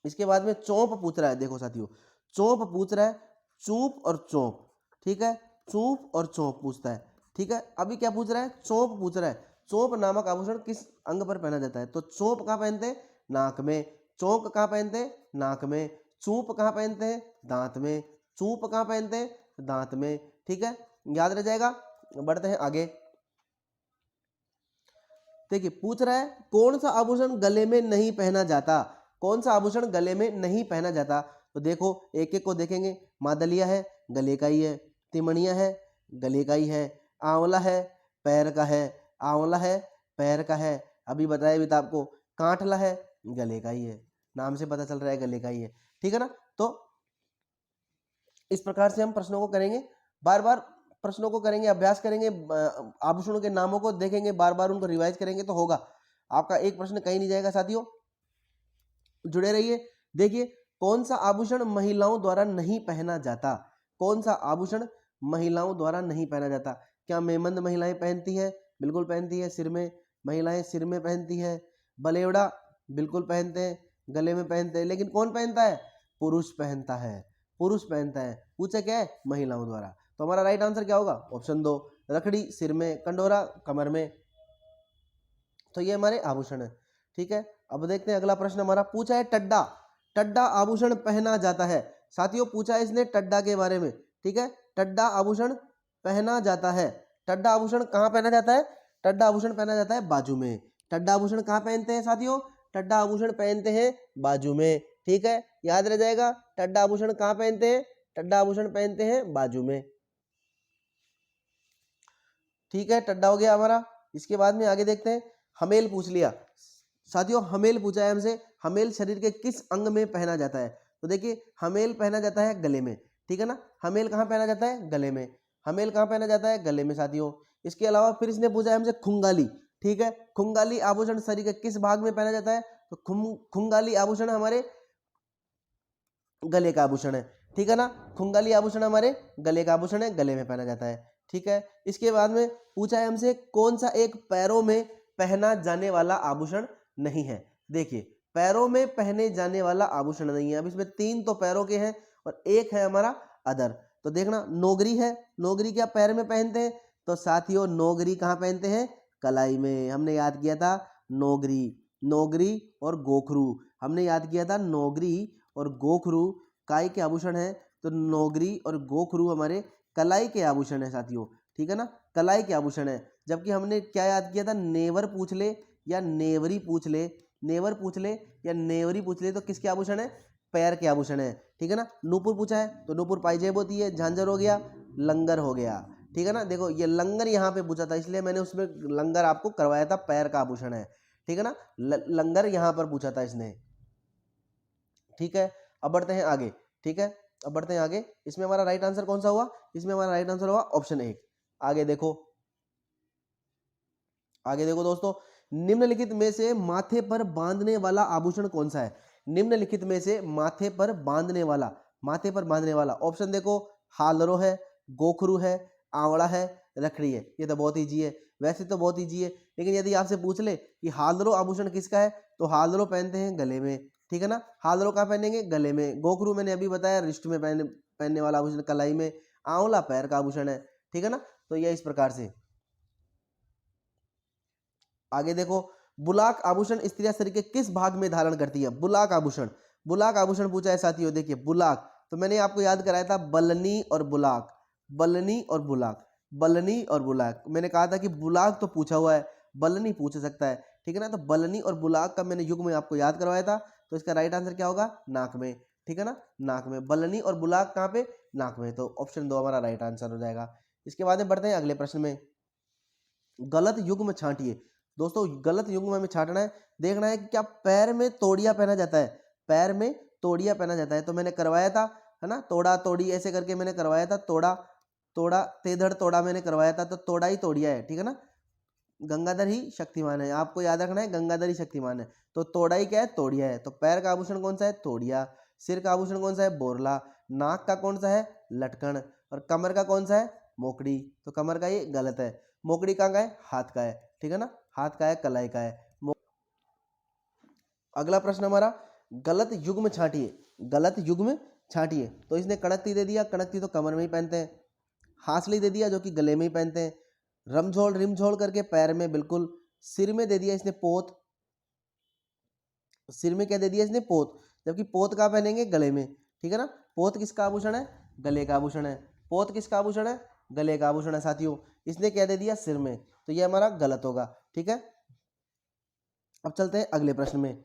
इसके बाद में चौंप पूछ रहा है, देखो साथियों चौंप पूछ रहा है, चूप और चौंप, ठीक है, चूप और चौंप पूछता है, ठीक है। अभी क्या पूछ रहा है? चौंप पूछ रहा है, चौंप नामक आभूषण किस अंग पर पहना जाता है? तो चौंप कहाँ पहनते हैं? नाक में। चौंक कहाँ पहनते हैं? नाक में। चूप कहाँ पहनते हैं? दांत में। चूप कहाँ पहनते हैं? दांत में, ठीक है, याद रह जाएगा। बढ़ते हैं आगे। देखिए पूछ रहा है कौन सा आभूषण गले में नहीं पहना जाता, कौन सा आभूषण गले में नहीं पहना जाता? तो देखो एक एक को देखेंगे, मादलिया है गले का ही है, तिमणिया है गले का ही है, आंवला है पैर का है, आंवला है पैर का है, अभी बताया भी था आपको, कांठला है गले का ही है, नाम से पता चल रहा है गले का ही है, ठीक है ना। तो इस प्रकार से हम प्रश्नों को करेंगे, बार बार प्रश्नों को करेंगे, अभ्यास करेंगे, आभूषणों के नामों को देखेंगे, बार बार उनको रिवाइज करेंगे, तो होगा आपका एक प्रश्न कहीं नहीं जाएगा साथियों, जुड़े रहिए। देखिए कौन सा आभूषण महिलाओं द्वारा नहीं पहना जाता, कौन सा आभूषण महिलाओं द्वारा नहीं पहना जाता? क्या मेमंद महिलाएं पहनती है? बिल्कुल पहनती है, सिर में, महिलाएं सिर में पहनती है, बलेवड़ा बिल्कुल पहनते हैं, गले में पहनते हैं, लेकिन कौन पहनता है? पुरुष पहनता है, पुरुष पहनता है। पूछा क्या है? महिलाओं द्वारा। तो हमारा राइट आंसर क्या होगा? ऑप्शन 2, रखड़ी सिर में, कंडोरा कमर में, तो ये हमारे आभूषण है, ठीक है। अब देखते हैं अगला प्रश्न हमारा, पूछा है टड्डा, टड्डा आभूषण पहना जाता है, साथियों पूछा है इसने टड्डा के बारे में, ठीक है, टड्डा आभूषण पहना जाता है, टड्डा आभूषण कहाँ पहना जाता है? टड्डा आभूषण पहना जाता है बाजू में, टड्डा आभूषण कहाँ पहनते हैं साथियों? टड्डा आभूषण पहनते हैं बाजू में, ठीक है, याद रह जाएगा, टड्डा आभूषण कहाँ पहनते हैं? टड्डा आभूषण पहनते हैं बाजू में, ठीक है, टड्डा हो गया हमारा। इसके बाद में आगे देखते हैं, हमेल पूछ लिया साथियों, हमेल पूछा है हमसे, हमेल शरीर के किस अंग में पहना जाता है? तो देखिए हमेल पहना जाता है गले में, ठीक है ना, हमेल कहाँ पहना जाता है? गले में, हमेल कहाँ पहना जाता है? गले में साथियों। इसके अलावा फिर इसने पूछा है हमसे खुंगाली, ठीक है, खुंगाली आभूषण शरीर के किस भाग में पहना जाता है? तो खुंगाली आभूषण हमारे गले का आभूषण है, ठीक है ना, खुंगाली आभूषण हमारे गले का आभूषण है, गले में पहना जाता है, ठीक है। इसके बाद में पूछा है हमसे कौन सा एक पैरों में पहना जाने वाला आभूषण नहीं है? देखिए पैरों में पहने जाने वाला आभूषण नहीं है, अब इसमें 3 तो पैरों के हैं और एक है हमारा अदर। तो देखना नोगरी है, नोगरी क्या पैर में पहनते हैं? तो साथियों नोगरी कहाँ पहनते हैं? कलाई में, हमने याद किया था नोगरी, नोगरी और गोखरू, हमने याद किया था नोगरी और गोखरू काय के आभूषण है, तो नोगरी और गोखरू हमारे कलाई के आभूषण है साथियों, ठीक है ना, कलाई के आभूषण है। जबकि हमने क्या याद किया था? नेवर पूछ ले या नेवरी पूछ ले, नेवर पूछ ले या नेवरी पूछ ले, तो किसके आभूषण है? पैर के आभूषण है, ठीक है ना। नूपुर पूछा है तो नूपुर पाइजेब होती है, झांझर हो गया, लंगर हो गया, ठीक है ना। देखो ये लंगर यहाँ पे पूछा था, इसलिए मैंने उसमें लंगर आपको करवाया था, पैर का आभूषण है, ठीक है ना, लंगर यहाँ पर पूछा था इसने, ठीक है। अब बढ़ते हैं आगे, ठीक है, अब बढ़ते हैं आगे। इसमें हमारा राइट आंसर कौन सा हुआ? इसमें हमारा राइट आंसर हुआ ऑप्शन 1। आगे देखो आगे देखो दोस्तों, निम्नलिखित में से माथे पर बांधने वाला आभूषण कौन सा है? निम्नलिखित में से माथे पर बांधने वाला, माथे पर बांधने वाला ऑप्शन देखो, हालरो है, गोखरू है, आंवला है, रखड़ी है। ये तो बहुत ईजी है, वैसे तो बहुत ईजी है, लेकिन यदि आपसे पूछ ले कि हालरो आभूषण किसका है, तो हालरो पहनते हैं गले में, ठीक है ना। हालरो कहाँ पहनेंगे? गले में। गोखरू मैंने अभी बताया रिस्ट में पहनने वाला आभूषण, कलाई में। आंवला पैर का आभूषण है, ठीक है ना। तो ये इस प्रकार से। आगे देखो, बुलाक आभूषण स्त्रियां शरीर के किस भाग में धारण करती है? बुलाक आभूषण, बुलाक आभूषण पूछा है साथियों। देखिए बुलाक, तो मैंने आपको याद कराया था बलनी और बुलाक, बलनी और बुलाक, बलनी और बुलाक। मैंने कहा था कि बुलाक तो पूछा हुआ है, बलनी पूछ सकता है, ठीक है ना। तो बलनी और बुलाक का मैंने युग में आपको याद करवाया था, तो इसका राइट आंसर क्या होगा? नाक में, ठीक है ना, नाक में। बलनी और बुलाक कहाँ पे? नाक में। तो ऑप्शन 2 हमारा राइट आंसर हो जाएगा। इसके बाद में बढ़ते हैं अगले प्रश्न में। गलत युग्म छांटिए। दोस्तों गलत युग्म में छांटना है, देखना है कि क्या पैर में तोड़िया पहना जाता है, पैर में तोड़िया पहना जाता है। तो मैंने करवाया था, है ना, तोड़ा तोड़ी ऐसे करके मैंने करवाया था, तोड़ा तोड़ा तेधड़ तोड़ा मैंने करवाया था, तो तोड़ा ही तोड़िया है, ठीक है ना। गंगाधर ही शक्तिमान है, आपको याद रखना है, गंगाधर ही शक्तिमान है। तो तोड़ा ही क्या है? तोड़िया है। तो पैर का आभूषण कौन सा है? तोड़िया। सिर का आभूषण कौन सा है? बोरला। नाक का कौन सा है? लटकन। और कमर का कौन सा है? मोकड़ी। तो कमर का ये गलत है। मोकड़ी कहाँ का है? हाथ का है, ठीक है ना, हाथ का है, कलाई का है। अगला प्रश्न हमारा, गलत युग्म छांटिए, गलत युग्म छांटिए। तो इसने कड़कती दे दिया, कड़कती तो कमर में ही पहनते हैं। हासली दे दिया जो कि गले में ही पहनते हैं। रमझोल रिमझोल करके पैर में, बिल्कुल। सिर में दे दिया इसने पोत, सिर में क्या दे दिया इसने? पोत। जबकि पोत कहाँ पहनेंगे? गले में, ठीक है ना। पोत किसका आभूषण है? गले का आभूषण है। पोत किसका आभूषण है? गले का आभूषण है साथियों। इसने क्या दे दिया? सिर में। तो ये हमारा गलत होगा, ठीक है। अब चलते हैं अगले प्रश्न में।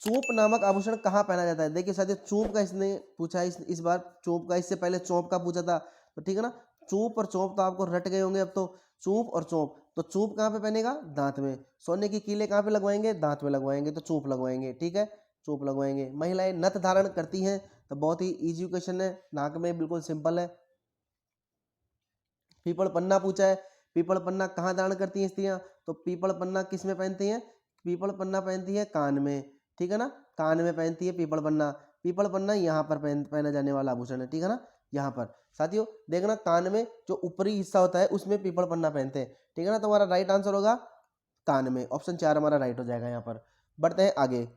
चोप नामक आभूषण कहाँ पहना जाता है? देखिए साथियों, चोप का इसने पूछा है इस बार, चोप का। इससे पहले चौप का पूछा था, तो ठीक है ना। चोप और चौप तो आपको रट गए होंगे अब तो। चोप और चौप, तो चोप कहाँ पे पहनेगा? दांत में। सोने की कीले कहाँ पे लगवाएंगे? दांत में लगवाएंगे, तो चोप लगवाएंगे, ठीक है, चोप लगवाएंगे। महिलाएं नथ धारण करती हैं, तो बहुत ही इजी क्वेश्चन है, नाक में, बिल्कुल सिंपल है। पीपल पन्ना पूछा है, पीपल पन्ना कहाँ धारण करती हैं स्त्रियां? तो पीपल पन्ना किस में पहनती हैं? पीपल पन्ना पहनती है कान में, ठीक है ना, कान में पहनती है पीपल पन्ना। पीपल पन्ना यहाँ पर पहना जाने वाला आभूषण है, ठीक है ना, यहाँ पर। साथियों देखना, कान में जो ऊपरी हिस्सा होता है उसमें पीपल पन्ना पहनते हैं, ठीक है ना। तो हमारा राइट आंसर होगा कान में, ऑप्शन 4 हमारा राइट हो जाएगा यहाँ पर। बढ़ते हैं आगे।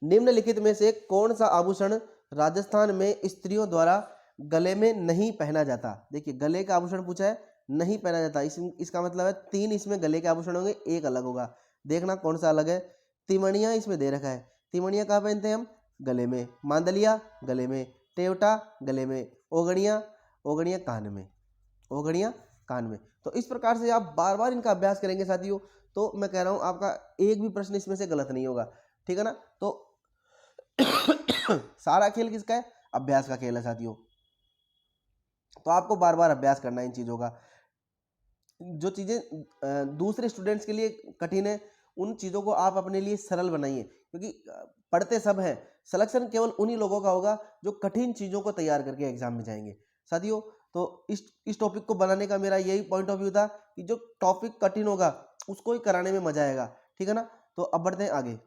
निम्नलिखित में से कौन सा आभूषण राजस्थान में स्त्रियों द्वारा गले में नहीं पहना जाता? देखिए गले का आभूषण पूछा है, नहीं पहना जाता। इसका मतलब है 3 इसमें गले के आभूषण होंगे, एक अलग होगा। देखना कौन सा अलग है। तिमणिया इसमें दे रखा है, तिमणिया कहाँ पहनते हैं हम? गले में। मांदलिया गले में, टेवटा गले में, ओगड़िया, ओगड़िया कान में, ओगड़िया कान में। तो इस प्रकार से आप बार बार इनका अभ्यास करेंगे साथियों, तो मैं कह रहा हूं आपका एक भी प्रश्न इसमें से गलत नहीं होगा, ठीक है ना। तो सारा खेल किसका है? अभ्यास का खेल है साथियों। तो आपको बार बार अभ्यास करना है इन चीजों का। जो चीजें दूसरे स्टूडेंट्स के लिए कठिन है, उन चीजों को आप अपने लिए सरल बनाइए, क्योंकि पढ़ते सब हैं, सिलेक्शन केवल उन्हीं लोगों का होगा जो कठिन चीजों को तैयार करके एग्जाम में जाएंगे साथियों। तो इस टॉपिक को बनाने का मेरा यही पॉइंट ऑफ व्यू था कि जो टॉपिक कठिन होगा उसको ही कराने में मजा आएगा, ठीक है ना। तो अब बढ़ते हैं आगे।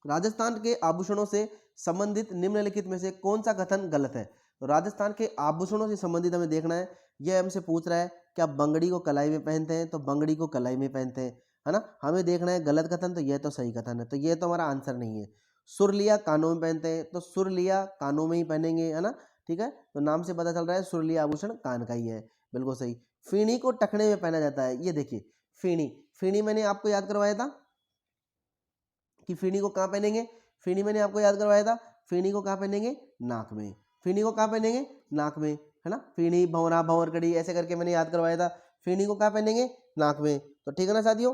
राजस्थान के आभूषणों से संबंधित निम्नलिखित में से कौन सा कथन गलत है? तो राजस्थान के आभूषणों से संबंधित हमें देखना है। यह हमसे पूछ रहा है क्या बंगड़ी को कलाई में पहनते हैं? तो बंगड़ी को कलाई में पहनते हैं, है ना। हमें देखना है गलत कथन, तो यह तो सही कथन है, तो यह तो हमारा आंसर नहीं है। सुरलिया कानों में पहनते हैं, तो सुरलिया कानों में ही पहनेंगे, है ना, ठीक है। तो नाम से पता चल रहा है सुरलिया आभूषण कान का ही है, बिल्कुल सही। फीणी को टखने में पहना जाता है, ये देखिए फीणी, फीणी मैंने आपको याद करवाया था कि फीणी को कहाँ पहनेंगे। फीणी मैंने आपको याद करवाया था, फीणी को कहाँ पहनेंगे? नाक में। फीणी को कहाँ पहनेंगे? नाक में, है ना। फीणी, भंवरा, भंवरकड़ी ऐसे करके मैंने याद करवाया था। फीणी को कहाँ पहनेंगे? नाक में। तो ठीक है ना साथियों,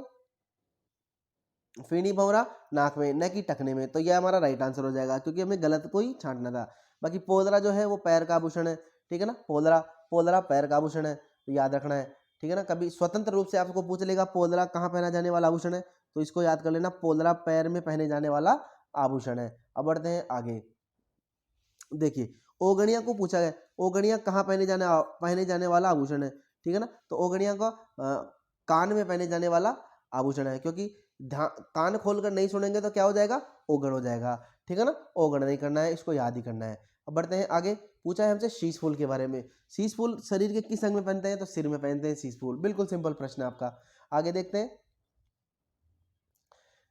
फीणी भंवरा नाक में, न कि टखने में। तो यह हमारा राइट आंसर हो जाएगा, क्योंकि हमें गलत को ही छांटना था। बाकी पोदरा जो है वो पैर का आभूषण है, ठीक है ना। पोदरा, पोदरा पैर का आभूषण है, तो याद रखना है, ठीक है ना। कभी स्वतंत्र रूप से आपको पूछ लेगा पोदरा कहाँ पहना जाने वाला आभूषण है, तो इसको याद कर लेना, पोदरा पैर में पहने जाने वाला आभूषण है। अब बढ़ते हैं आगे। देखिए ओगणिया को पूछा गया, ओगणिया कहाँ पहने जाने वाला आभूषण है, ठीक है ना। तो ओगणिया का कान में पहने जाने वाला आभूषण है, क्योंकि कान खोलकर नहीं सुनेंगे तो क्या हो जाएगा, ओगण हो जाएगा, ठीक है ना। ओगण नहीं करना है, इसको याद ही करना है। अब बढ़ते हैं आगे। पूछा है हमसे शीश फूल के बारे में। शीश फूल शरीर के किस अंग में पहनते हैं, तो सिर में पहनते हैं शीश फूल। बिल्कुल सिंपल प्रश्न है आपका। आगे देखते हैं,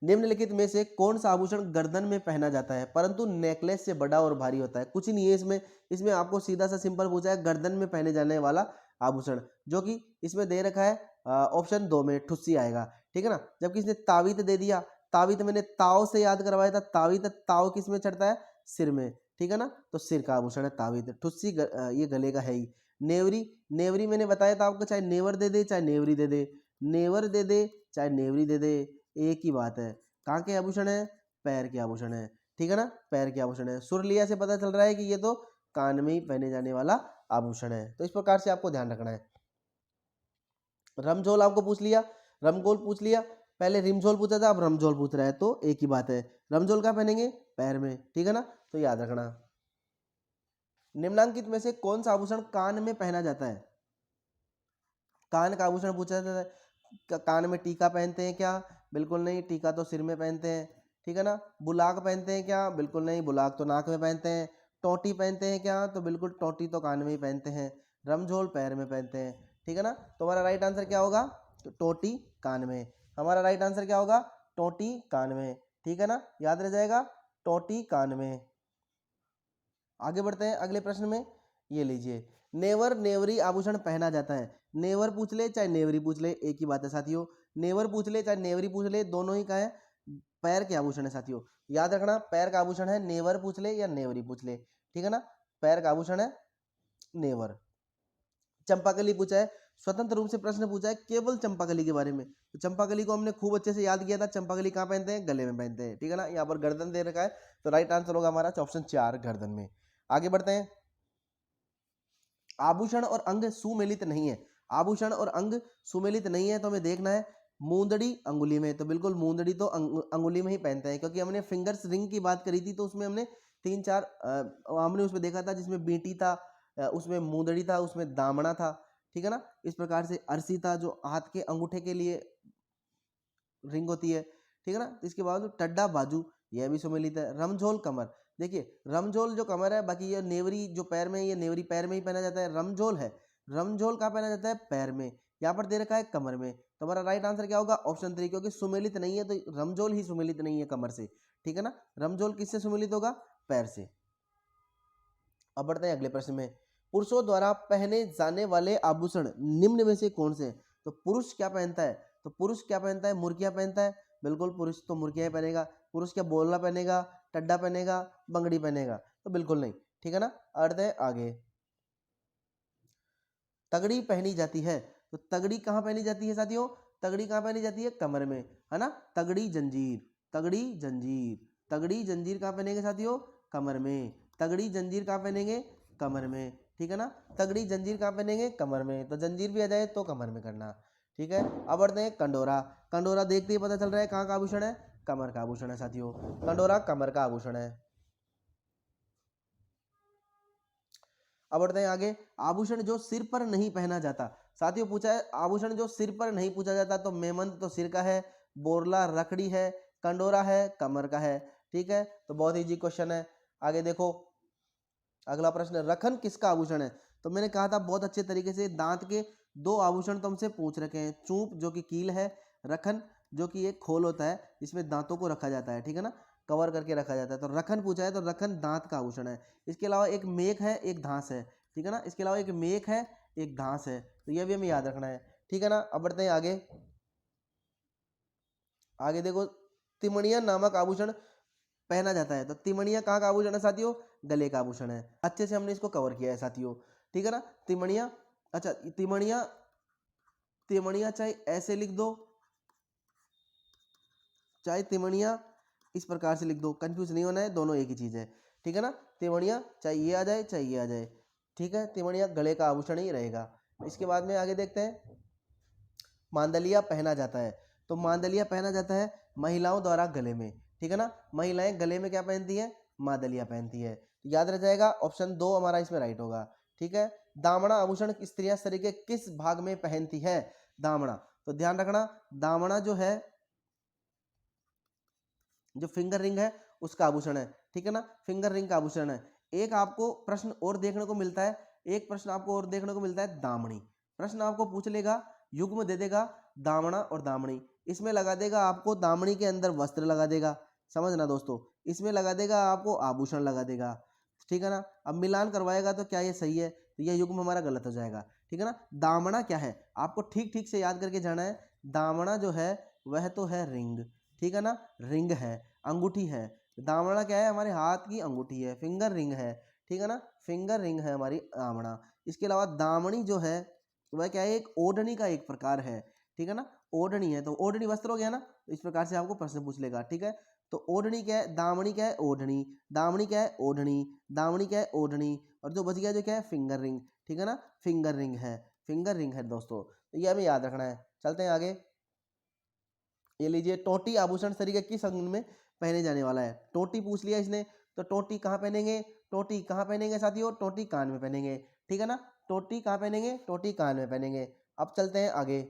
निम्नलिखित में से कौन सा आभूषण गर्दन में पहना जाता है परंतु नेकलेस से बड़ा और भारी होता है। कुछ नहीं है इसमें, इसमें आपको सीधा सा सिंपल पूछा है गर्दन में पहने जाने वाला आभूषण, जो कि इसमें दे रखा है ऑप्शन 2 में ठुस्सी आएगा, ठीक है ना। जबकि इसने तावीत दे दिया, तावीत मैंने ताव से याद करवाया था, तावीत ताव किस में चढ़ता है, सिर में, ठीक है ना। तो सिर का आभूषण है तावीत। ठुस्सी ये गले का है ही। नेवरी, नेवरी मैंने बताया था आपको, चाहे नेवर दे दे चाहे नेवरी दे दे, नेवर दे दे चाहे नेवरी दे दे, एक ही बात है। कहाँ के आभूषण है, पैर के आभूषण है, ठीक है ना, पैर के आभूषण है। सुरलिया से पता चल रहा है कि ये तो कान में ही पहने जाने वाला आभूषण है। तो इस प्रकार से आपको ध्यान रखना है। रमझोल आपको पूछ लिया, रमगोल पूछ लिया, पहले रिमझोल पूछा था, अब रमझोल पूछ रहा है, तो एक ही बात है। रमझोल कहाँ पहनेंगे, पैर में, ठीक है ना, तो याद रखना। निम्नांकित में से कौन सा आभूषण कान में पहना जाता है। कान का आभूषण पूछा जाता है, कान में टीका पहनते हैं क्या, बिल्कुल नहीं, टीका तो सिर में पहनते हैं, ठीक है ना। बुलाक पहनते हैं क्या, बिल्कुल नहीं, बुलाक तो नाक में पहनते हैं। टोटी पहनते हैं क्या, तो बिल्कुल टोटी तो कान में ही पहनते हैं। रमझोल पैर में पहनते हैं, ठीक है ना। तो हमारा राइट आंसर क्या होगा, तो टोटी कान में। हमारा राइट आंसर क्या होगा, टोटी कान में, ठीक है ना, याद रह जाएगा, टोटी कान में। आगे बढ़ते हैं अगले प्रश्न में। ये लीजिए, नेवर नेवरी आभूषण पहना जाता है। नेवर पूछ ले चाहे नेवरी पूछ ले, एक ही बात है साथियों। नेवर पूछ ले चाहे नेवरी पूछ ले, दोनों ही का है, पैर के आभूषण है साथियों। याद रखना, पैर का आभूषण है, नेवर पूछ ले या नेवरी पूछ ले, ठीक है ना, पैर का आभूषण है नेवर। चंपाकली पूछा है, स्वतंत्र रूप से प्रश्न पूछा है केवल चंपाकली के बारे में। तो चंपाकली को हमने खूब अच्छे से याद किया था। चंपाकली कहाँ पहनते हैं, गले में पहनते हैं, ठीक है ना। यहाँ पर गर्दन दे रखा है, तो राइट आंसर होगा हमारा ऑप्शन 4 गर्दन में। आगे बढ़ते हैं, आभूषण और अंग सुमेलित नहीं है। आभूषण और अंग सुमेलित नहीं है, तो हमें देखना है मूंदड़ी अंगुली में। तो बिल्कुल मूंदड़ी तो अंगुली में ही पहनते हैं, क्योंकि हमने फिंगर्स रिंग की बात करी थी, तो उसमें हमने 3-4 हमने उसमें देखा था, जिसमें बीटी था, उसमें मूंदड़ी था, उसमें दामना था, ठीक है ना। इस प्रकार से अरसी था, जो हाथ के अंगूठे के लिए रिंग होती है, ठीक है ना। इसके बाद टड्डा बाजू, यह भी सुमेलित है। रमझोल कमर, देखिए रमझोल जो कमर है, बाकी ये नेवरी जो पैर में, ये नेवरी पैर में ही पहना जाता है। रमझोल है, रमझोल कहाँ पहना जाता है, पैर में। यहाँ पर दे रखा है कमर में, तो हमारा राइट आंसर क्या होगा, ऑप्शन 3, क्योंकि सुमेलित नहीं है, तो रमझोल ही सुमेलित नहीं है कमर से, ठीक है ना। रमझोल किससे सुमेलित होगा, पैर से। अब बढ़ते हैं अगले प्रश्न में। पुरुषों द्वारा पहने जाने वाले आभूषण निम्न में से कौन से हैं। तो पुरुष क्या पहनता है, तो पुरुष क्या पहनता है, मुर्गिया पहनता है। बिल्कुल, पुरुष तो मुर्गिया ही पहनेगा। पुरुष क्या बोलना पहनेगा, टड्डा पहनेगा, बंगड़ी पहनेगा, तो बिल्कुल नहीं, ठीक है ना। अर्थ है आगे, तगड़ी पहनी जाती है। तो तगड़ी कहाँ पहनी जाती है साथियों, तगड़ी कहाँ पहनी जाती है, कमर में, है ना। तगड़ी जंजीर, तगड़ी जंजीर, तगड़ी जंजीर कहाँ पहनेंगे साथियों, कमर में। तगड़ी जंजीर कहाँ पहनेंगे, कमर में, ठीक है ना। तगड़ी जंजीर कहाँ पहनेंगे, कमर में। तो जंजीर भी आ जाए तो कमर में करना, ठीक है। अब बढ़ते हैं कंडोरा। कंडोरा देखते ही पता चल रहा है कहाँ का आभूषण है, कमर का आभूषण है साथियों। कंडोरा कमर का आभूषण है। अब बढ़ते हैं आगे, आभूषण जो सिर पर नहीं पहना जाता। साथियों पूछा है आभूषण जो सिर पर नहीं पूछा जाता, तो मेमंत तो सिर का है, बोरला रखड़ी है, कंडोरा है कमर का है, ठीक है। तो बहुत इजी क्वेश्चन है। आगे देखो अगला प्रश्न, रखन किसका आभूषण है। तो मैंने कहा था बहुत अच्छे तरीके से, दांत के 2 आभूषण तुमसे पूछ रखे हैं। चूप जो कि कील है, रखन जो कि एक खोल होता है जिसमें दांतों को रखा जाता है, ठीक है ना, कवर करके रखा जाता है। तो रखन पूछा है, तो रखन दांत का आभूषण है। इसके अलावा एक मेख है, एक धांस है, ठीक है ना। इसके अलावा एक मेख है, एक धांस है, तो यह भी हमें याद रखना है, ठीक है ना। अब बढ़ते हैं आगे। आगे देखो, तिमणिया नामक आभूषण पहना जाता है। तो तिमणिया कहाँ का आभूषण है साथियों, गले का आभूषण है। अच्छे से हमने इसको कवर किया है साथियों, ठीक है ना। तिमणिया, अच्छा तिमणिया, तिमणिया चाहे ऐसे लिख दो, चाहे तिमणिया इस प्रकार से लिख दो, कंफ्यूज नहीं होना है, दोनों एक ही चीज है, ठीक है ना। तिमणिया चाहे ये आ जाए चाहे ये आ जाए, ठीक है। तिमणिया गले का आभूषण ही रहेगा। इसके बाद में आगे देखते हैं, मांदलिया पहना जाता है। तो मांदलिया पहना जाता है महिलाओं द्वारा गले में, ठीक है ना। महिलाएं गले में क्या पहनती है, मांदलिया पहनती है। तो याद रह जाएगा ऑप्शन 2 हमारा इसमें राइट होगा। ठीक है, दामना आभूषण स्त्रियां शरीर के किस भाग में पहनती है? दामना, तो ध्यान रखना दामना जो है, जो फिंगर रिंग है उसका आभूषण है। ठीक है ना, फिंगर रिंग का आभूषण है। एक आपको प्रश्न और देखने को मिलता है, एक प्रश्न आपको और देखने को मिलता है दामनी। प्रश्न आपको पूछ लेगा, युग्म दे देगा दामना और दामनी, इसमें लगा देगा आपको दामनी के अंदर वस्त्र लगा देगा, समझना दोस्तों, इसमें लगा देगा आपको आभूषण लगा देगा। ठीक है ना, अब मिलान करवाएगा तो क्या ये सही है? तो यह युग्म हमारा गलत हो जाएगा। ठीक है ना, दामना क्या है आपको ठीक ठीक से याद करके जाना है। दामना जो है वह तो है रिंग, ठीक है ना, रिंग है, अंगूठी है। दामना क्या है? हमारे हाथ की अंगूठी है, फिंगर रिंग है। ठीक है ना, फिंगर रिंग है हमारी दामना। इसके अलावा दामनी जो है वह क्या है? एक ओढ़नी का एक प्रकार है। ठीक है ना, ओढ़नी है, तो ओढ़नी वस्त्र हो गया ना, तो इस प्रकार से आपको प्रश्न पूछ लेगा। ठीक है, तो ओढ़नी क्या है? दामनी क्या है? ओढ़नी। दामनी क्या है? ओढ़नी। दामनी क्या है? ओढ़नी। और जो बच गया जो क्या है? Finger ring. ठीक है ना, फिंगर रिंग है, फिंगर रिंग है दोस्तों, तो ये हमें याद रखना है। चलते हैं आगे। ये लीजिए, टोटी आभूषण शरीर के किस अंग में पहने जाने वाला है? टोटी पूछ लिया इसने, तो टोटी कहाँ पहनेंगे? टोटी कहाँ पहनेंगे साथियों? टोटी कान में पहनेंगे। ठीक है ना, टोटी कहाँ पहनेंगे? टोटी कान में पहनेंगे। अब चलते हैं आगे।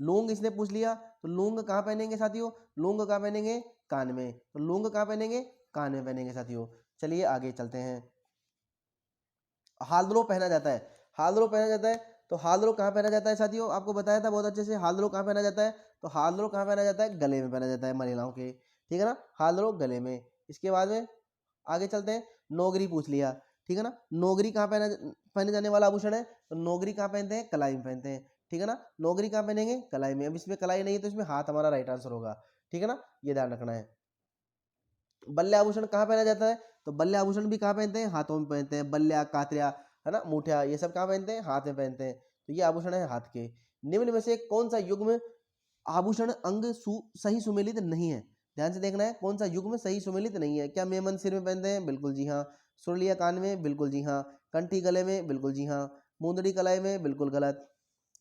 लूंग इसने पूछ लिया, तो लूंग कहाँ पहनेंगे साथियों? लूंग कहाँ पहनेंगे? कान में। तो लूंग कहाँ पहनेंगे? कान में पहनेंगे साथियों। चलिए आगे चलते हैं। हालरो पहना जाता है, हालरो पहना जाता है, तो हालरो कहाँ पहना जाता है साथियों? आपको बताया था बहुत अच्छे से, हालरो कहाँ पहना जाता है? तो हालरो कहाँ पहना जाता है? गले में पहना जाता है महिलाओं के। ठीक है ना, हालरो गले में। इसके बाद में आगे चलते हैं। नौगरी पूछ लिया, ठीक है ना, नौगरी कहाँ पहने जाने वाला आभूषण है? तो नौगरी कहाँ पहनते हैं? कलाई में पहनते हैं। ठीक है ना, नौगरी कहाँ पहनेंगे? कलाई में। अब इसमें कलाई नहीं है तो इसमें हाथ हमारा राइट आंसर होगा। ठीक है ना, ये ध्यान रखना है। बल्ले आभूषण कहाँ पहना जाता है? तो बल्ले आभूषण भी कहाँ पहनते हैं? हाथों में पहनते हैं। बल्ल्या, कातरिया, है ना, मुठिया, ये सब कहाँ पहनते हैं? हाथ में पहनते हैं। तो ये आभूषण है हाथ के। निम्न में से कौन सा युग्म आभूषण अंग सही सुमेलित नहीं है? ध्यान से देखना है, कौन सा युग्म सही सुमेलित नहीं है। क्या मेमन सिर में पहनते हैं? बिल्कुल जी हाँ। सुरलिया कान में? बिल्कुल जी हाँ। कंठी गले में? बिल्कुल जी हाँ। मुंदड़ी कलाई में? बिल्कुल गलत।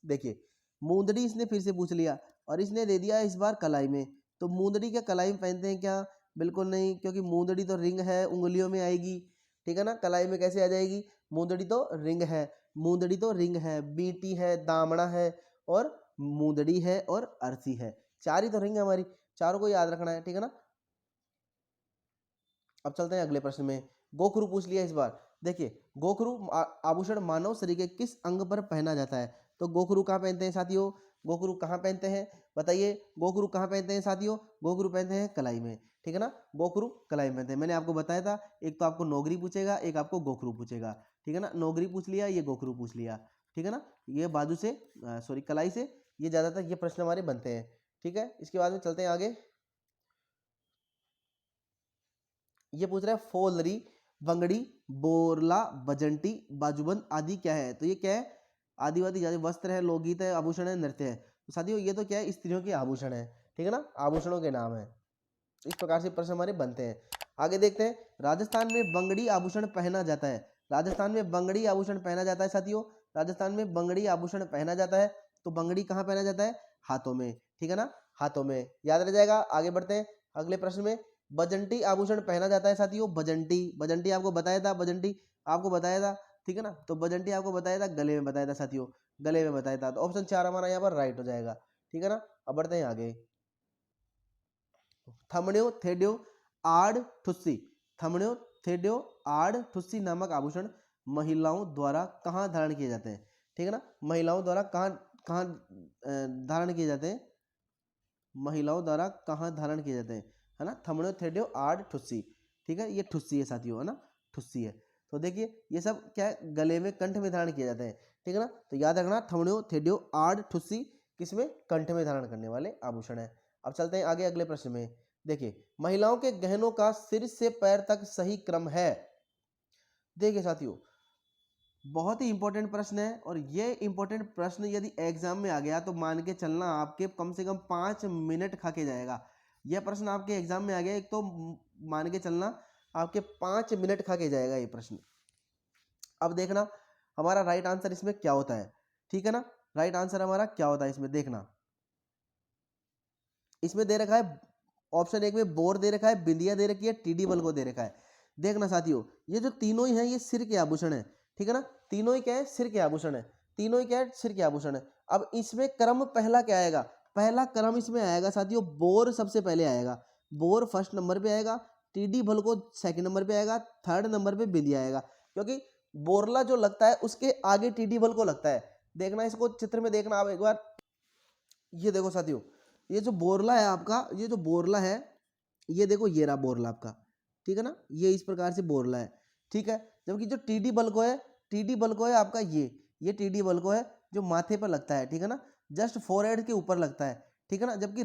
देखिए, मुंदड़ी इसने फिर से पूछ लिया और इसने दे दिया इस बार कलाई में, तो मुंदड़ी क्या कलाई में पहनते हैं क्या? बिल्कुल नहीं, क्योंकि मुंदड़ी तो रिंग है, उंगलियों में आएगी। ठीक है ना, कलाई में कैसे आ जाएगी? मुंदड़ी तो रिंग है, मुंदड़ी तो रिंग है, बीटी है, दामड़ा है और मुंदड़ी है और अरसी है। चार ही तो रिंग है हमारी, चारों को याद रखना है। ठीक है ना, अब चलते हैं अगले प्रश्न में। गोखरू पूछ लिया इस बार। देखिए, गोखरू आभूषण मानव शरीर के किस अंग पर पहना जाता है? तो गोखरू कहाँ पहनते हैं साथियों? गोखरू कहाँ पहनते हैं? बताइए, गोखरू कहाँ पहनते हैं साथियों? गोखरू पहनते हैं कलाई में। ठीक है ना, गोखरू कलाई में पहनते हैं। मैंने आपको बताया था, एक तो आपको नौगरी पूछेगा, एक आपको गोखरू पूछेगा। ठीक है ना, नौगरी पूछ लिया, ये गोखरू पूछ लिया। ठीक है ना, ये बाजू से सॉरी कलाई से, ये ज़्यादातर ये प्रश्न हमारे बनते हैं। ठीक है, इसके बाद में चलते हैं आगे। ये पूछ रहा है फोलरी, बंगड़ी, बोरला, बजंटी, बाजूबंद आदि क्या है? तो ये क्या है? आदिवादी जाति वस्त्र है, लोकगीत है, आभूषण है, नृत्य है। तो साथियों ये तो क्या है? स्त्रियों के आभूषण है। ठीक है ना, आभूषणों के नाम है। इस प्रकार से प्रश्न हमारे बनते हैं। आगे देखते हैं। राजस्थान में बंगड़ी आभूषण पहना जाता है। राजस्थान में बंगड़ी आभूषण पहना जाता है साथियों। राजस्थान में बंगड़ी आभूषण पहना जाता है, तो बंगड़ी कहाँ पहना जाता है? हाथों में। ठीक है ना, हाथों में, याद रह जाएगा। आगे बढ़ते हैं अगले प्रश्न में। बजंटी आभूषण पहना जाता है साथियों। बजंटी, बजंटी आपको बताया था, बजंटी आपको बताया था। ठीक है ना, तो बजंटी आपको बताया था, गले में बताया था साथियों, गले में बताया था। तो ऑप्शन 4 हमारा यहाँ पर राइट हो जाएगा। ठीक है ना, अब बढ़ते हैं आगे। थमण्यो थेड्यो आड़ ठुस्सी, थमण्यो थेड्यो आड़ ठुस्सी नामक आभूषण महिलाओं द्वारा कहाँ धारण किए जाते हैं? ठीक है ना, महिलाओं द्वारा कहाँ कहाँ धारण किए जाते हैं? महिलाओं द्वारा कहाँ धारण किए जाते हैं, है ना, थमण्यो थेड्यो आड़ ठुस्सी। ठीक है, ये ठुस्सी है साथियों, है ना, ठुस्सी है। तो देखिए, ये सब क्या है? गले में, कंठ में धारण किए जाते हैं। ठीक है ना, तो याद रखना, थमण्यो थेड्यो आड़ ठुस्सी किसमें? कंठ में धारण करने वाले आभूषण है। अब चलते हैं आगे अगले प्रश्न में। देखिए, महिलाओं के गहनों का सिर से पैर तक सही क्रम है। देखिए साथियों, बहुत ही इंपॉर्टेंट प्रश्न है, और ये इंपॉर्टेंट प्रश्न यदि एग्जाम में आ गया तो मान के चलना आपके कम से कम 5 मिनट खा के जाएगा। यह प्रश्न आपके एग्जाम में आ गया, एक तो मान के चलना आपके 5 मिनट खा के जाएगा ये प्रश्न। अब देखना हमारा राइट आंसर इसमें क्या होता है। ठीक है ना, राइट आंसर हमारा क्या होता है इसमें, देखना। इसमें दे रखा है ऑप्शन 1 में बोर दे रखा है, बिंदिया दे रखी है, टीडी बल को दे रखा है। देखना साथियों, ये जो तीनों ही हैं ये सिर के आभूषण है, ठीक है ना, तीनों ही क्या है, सिर के आभूषण है, तीनों ही क्या है, सिर के आभूषण है। अब इसमें क्रम पहला क्या आएगा, पहला क्रम इसमें आएगा साथियों, बोर सबसे पहले आएगा, बोर फर्स्ट नंबर पे आएगा, टीडी भलको सेकंड नंबर पे आएगा, थर्ड नंबर पे बिंदिया आएगा, क्योंकि बोरला जो लगता है उसके आगे टीडी भलको लगता है। देखना इसको चित्र में देखना आप एक बार, ये देखो साथियों, ये जो बोरला है आपका, ये जो बोरला है, ये देखो ये रहा बोरला आपका, ठीक है ना, ये इस प्रकार से बोरला है, ठीक है। जबकि जो टीडी बल्को है, टीडी बल्को है आपका ये टीडी बल्को है जो माथे पर लगता है, ठीक है ना, जस्ट फोरहेड के ऊपर लगता है, ठीक है ना। जबकि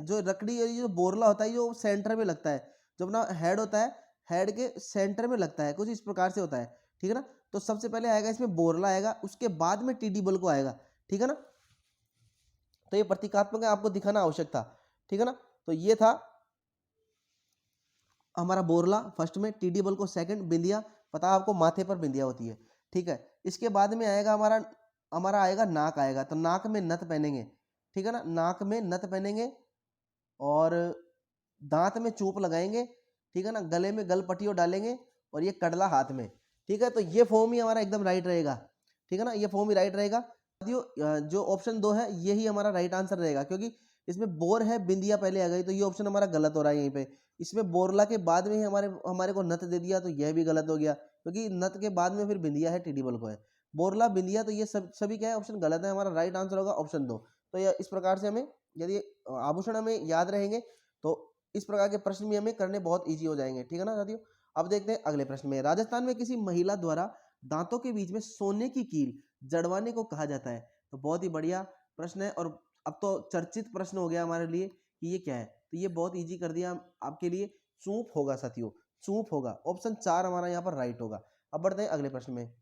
जो रकड़ी ये जो बोरला होता है जो सेंटर में लगता है, जो अपना हेड होता है, हेड के सेंटर में लगता है, कुछ इस प्रकार से होता है, ठीक है ना। तो सबसे पहले आएगा इसमें बोरला आएगा, उसके बाद में टीडी बल्को आएगा, ठीक है ना। तो ये प्रतीकात्मक है, आपको दिखाना आवश्यक था, ठीक है ना। तो ये था हमारा बोरला फर्स्ट में, टीडी बल्को सेकंड, बिंदिया पता आपको माथे पर बिंदिया होती है, ठीक है। इसके बाद में आएगा हमारा हमारा आएगा नाक आएगा, तो नाक में नथ पहनेंगे, ठीक है ना, नाक में नथ पहनेंगे और दांत में चूप लगाएंगे, ठीक है ना, गले में गलपटियो डालेंगे और ये कडला हाथ में, ठीक है। तो ये फॉर्म ही हमारा एकदम राइट रहेगा, ठीक है ना, ये फॉर्म ही राइट रहेगा। जो ऑप्शन 2 है यही हमारा राइट आंसर रहेगा, क्योंकि इसमें बोर है, बिंदिया पहले आ गई, तो ये ऑप्शन हमारा गलत हो रहा है यहीं पे। इसमें बोरला के बाद में ही हमारे को नथ दे दिया, तो यह भी गलत हो गया, क्योंकि नथ के बाद में फिर बिंदिया है, टीडी बल्को है, बोरला बिंदिया, तो ये सभी क्या है, ऑप्शन गलत है, हमारा राइट आंसर होगा ऑप्शन 2। तो यह इस प्रकार से हमें यदि आभूषण हमें याद रहेंगे तो इस प्रकार के प्रश्न भी हमें करने बहुत ईजी हो जाएंगे, ठीक है ना साथियों। अब देखते हैं अगले प्रश्न में, राजस्थान में किसी महिला द्वारा दांतों के बीच में सोने की कील जड़वाने को कहा जाता है। तो बहुत ही बढ़िया प्रश्न है, और अब तो चर्चित प्रश्न हो गया हमारे लिए कि ये क्या है, तो ये बहुत इजी कर दिया आपके लिए, चूप होगा साथियों, चूप होगा, ऑप्शन 4 हमारा यहाँ पर राइट होगा। अब बढ़ते हैं अगले प्रश्न में,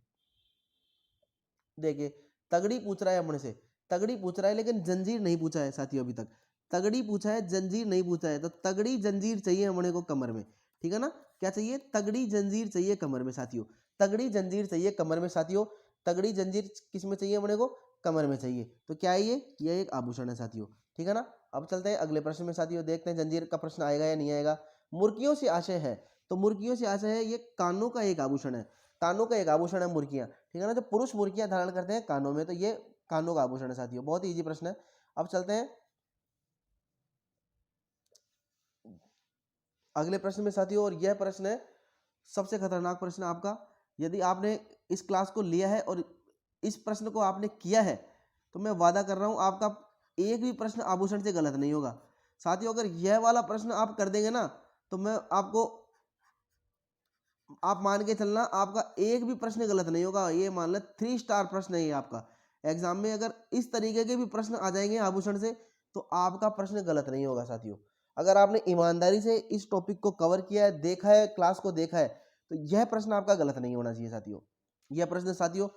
देखिए तगड़ी पूछ रहा है अपने से, तगड़ी पूछ रहा है लेकिन जंजीर नहीं पूछा है साथियों अभी तक, तगड़ी पूछा है जंजीर नहीं पूछा है, तो तगड़ी जंजीर चाहिए हमने को कमर में, ठीक है ना, क्या चाहिए, तगड़ी जंजीर चाहिए कमर में साथियों, तगड़ी जंजीर चाहिए कमर में साथियों, तगड़ी जंजीर किस में चाहिए हमने को, कमर में चाहिए। तो क्या है ये एक आभूषण है साथियों, ठीक है ना। अब चलते हैं अगले प्रश्न में साथियों, देखते हैं जंजीर का प्रश्न आएगा या नहीं आएगा। मुर्गियों से आशय है, तो मुर्गियों से आशय है, ये कानों का एक आभूषण है, कानों का एक आभूषण है मुर्गियां, ठीक है ना, जो पुरुष मुर्गियां धारण करते हैं कानों में, तो ये कानों का आभूषण है साथियों, बहुत ही इजी प्रश्न है। अब चलते हैं अगले प्रश्न में साथियों, और यह प्रश्न है सबसे खतरनाक प्रश्न आपका, यदि आपने इस क्लास को लिया है और इस प्रश्न को आपने किया है, तो मैं वादा कर रहा हूं आपका एक भी प्रश्न आभूषण से गलत नहीं होगा साथियों। अगर यह वाला प्रश्न आप कर देंगे ना, तो मैं आपको, आप मान के चलना आपका एक भी प्रश्न गलत नहीं होगा, ये मान लो 3 स्टार प्रश्न है ये आपका। एग्जाम में अगर इस तरीके के भी प्रश्न आ जाएंगे आभूषण से, तो आपका प्रश्न गलत नहीं होगा साथियों। अगर आपने ईमानदारी से इस टॉपिक को कवर किया है, देखा है, क्लास को देखा है, तो यह प्रश्न आपका गलत नहीं होना चाहिए साथियों। यह प्रश्न साथियों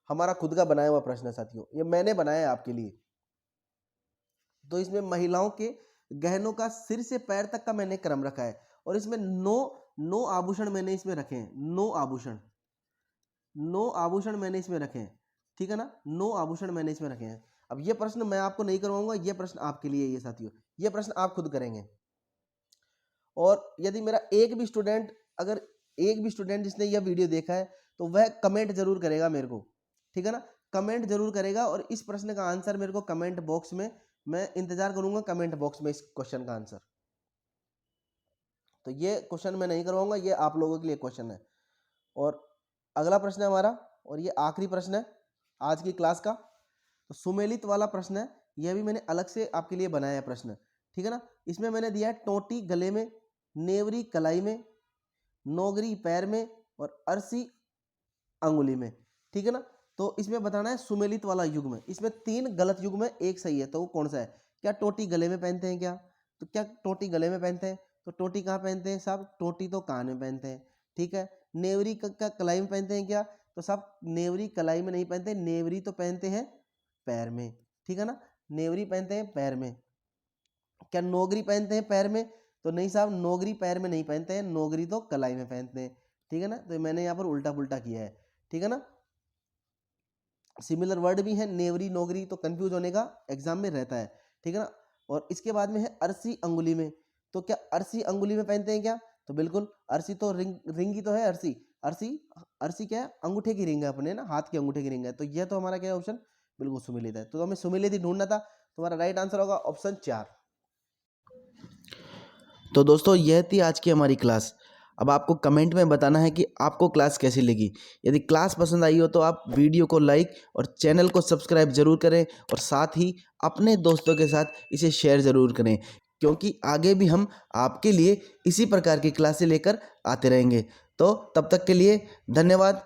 हमारा खुद का बनाया हुआ प्रश्न है साथियों, ये मैंने बनाया है आपके लिए। तो इसमें महिलाओं के गहनों का सिर से पैर तक का मैंने क्रम रखा है, और इसमें नो आभूषण मैंने इसमें रखे हैं, नो आभूषण मैंने इसमें रखे हैं, ठीक है ना, 9 आभूषण मैंने इसमें रखे हैं। अब ये प्रश्न मैं आपको नहीं करवाऊंगा, ये प्रश्न आपके लिए ये साथियों, ये प्रश्न आप खुद करेंगे। और यदि मेरा एक भी स्टूडेंट, अगर एक भी स्टूडेंट जिसने यह वीडियो देखा है, तो वह कमेंट जरूर करेगा मेरे को, ठीक है ना, कमेंट जरूर करेगा, और इस प्रश्न का आंसर मेरे को कमेंट बॉक्स में, मैं इंतजार करूंगा कमेंट बॉक्स में इस क्वेश्चन का आंसर। तो ये क्वेश्चन मैं नहीं करवाऊंगा, ये आप लोगों के लिए क्वेश्चन है। और अगला प्रश्न है हमारा, और ये आखिरी प्रश्न है आज की क्लास का, तो सुमेलित वाला प्रश्न है, यह भी मैंने अलग से आपके लिए बनाया है प्रश्न, ठीक है ना। इसमें मैंने दिया है टोटी गले में, नेवरी कलाई में, नौगरी पैर में और अरसी अंगुली में, ठीक है ना। तो इसमें बताना है सुमेलित वाला युग्म, इसमें 3 गलत युग्म है, एक सही है, तो वो कौन सा है। क्या टोटी गले में पहनते हैं क्या, तो क्या टोटी गले में पहनते हैं, तो टोटी कहाँ पहनते हैं साहब, टोटी तो कान में पहनते हैं, ठीक है। नेवरी का कलाई में पहनते हैं क्या, तो साहब नेवरी कलाई में नहीं पहनते, नेवरी तो पहनते हैं पैर में, ठीक है ना, नेवरी पहनते हैं पैर में। क्या नौगरी पहनते हैं पैर में, तो नहीं साहब, नौगरी पैर में नहीं पहनते हैं, नौगरी तो कलाई में पहनते हैं, ठीक है ना। तो मैंने यहाँ पर उल्टा पुल्टा किया है, ठीक है ना, सिमिलर वर्ड भी है, नेवरी नौगरी, तो कंफ्यूज होने का एग्जाम में रहता है, ठीक है ना। और इसके बाद में है अरसी अंगुली में, तो क्या अरसी अंगुली में पहनते हैं क्या, तो बिल्कुल अर्शी तो रिंग ही तो है। अर्शी अर्शी अर्शी क्या है, अंगूठे की रिंग है अपने ना, हाथ के अंगूठे की रिंग है। तो यह तो हमारा क्या है ऑप्शन, बिल्कुल सुमिलित है। तो हमें सुमिलित ही ढूंढना था, तुम्हारा राइट आंसर होगा ऑप्शन 4। तो दोस्तों यह थी आज की हमारी क्लास। अब आपको कमेंट में बताना है कि आपको क्लास कैसी लगी। यदि क्लास पसंद आई हो तो आप वीडियो को लाइक और चैनल को सब्सक्राइब जरूर करें, और साथ ही अपने दोस्तों के साथ इसे शेयर ज़रूर करें, क्योंकि आगे भी हम आपके लिए इसी प्रकार की क्लासें लेकर आते रहेंगे। तो तब तक के लिए धन्यवाद।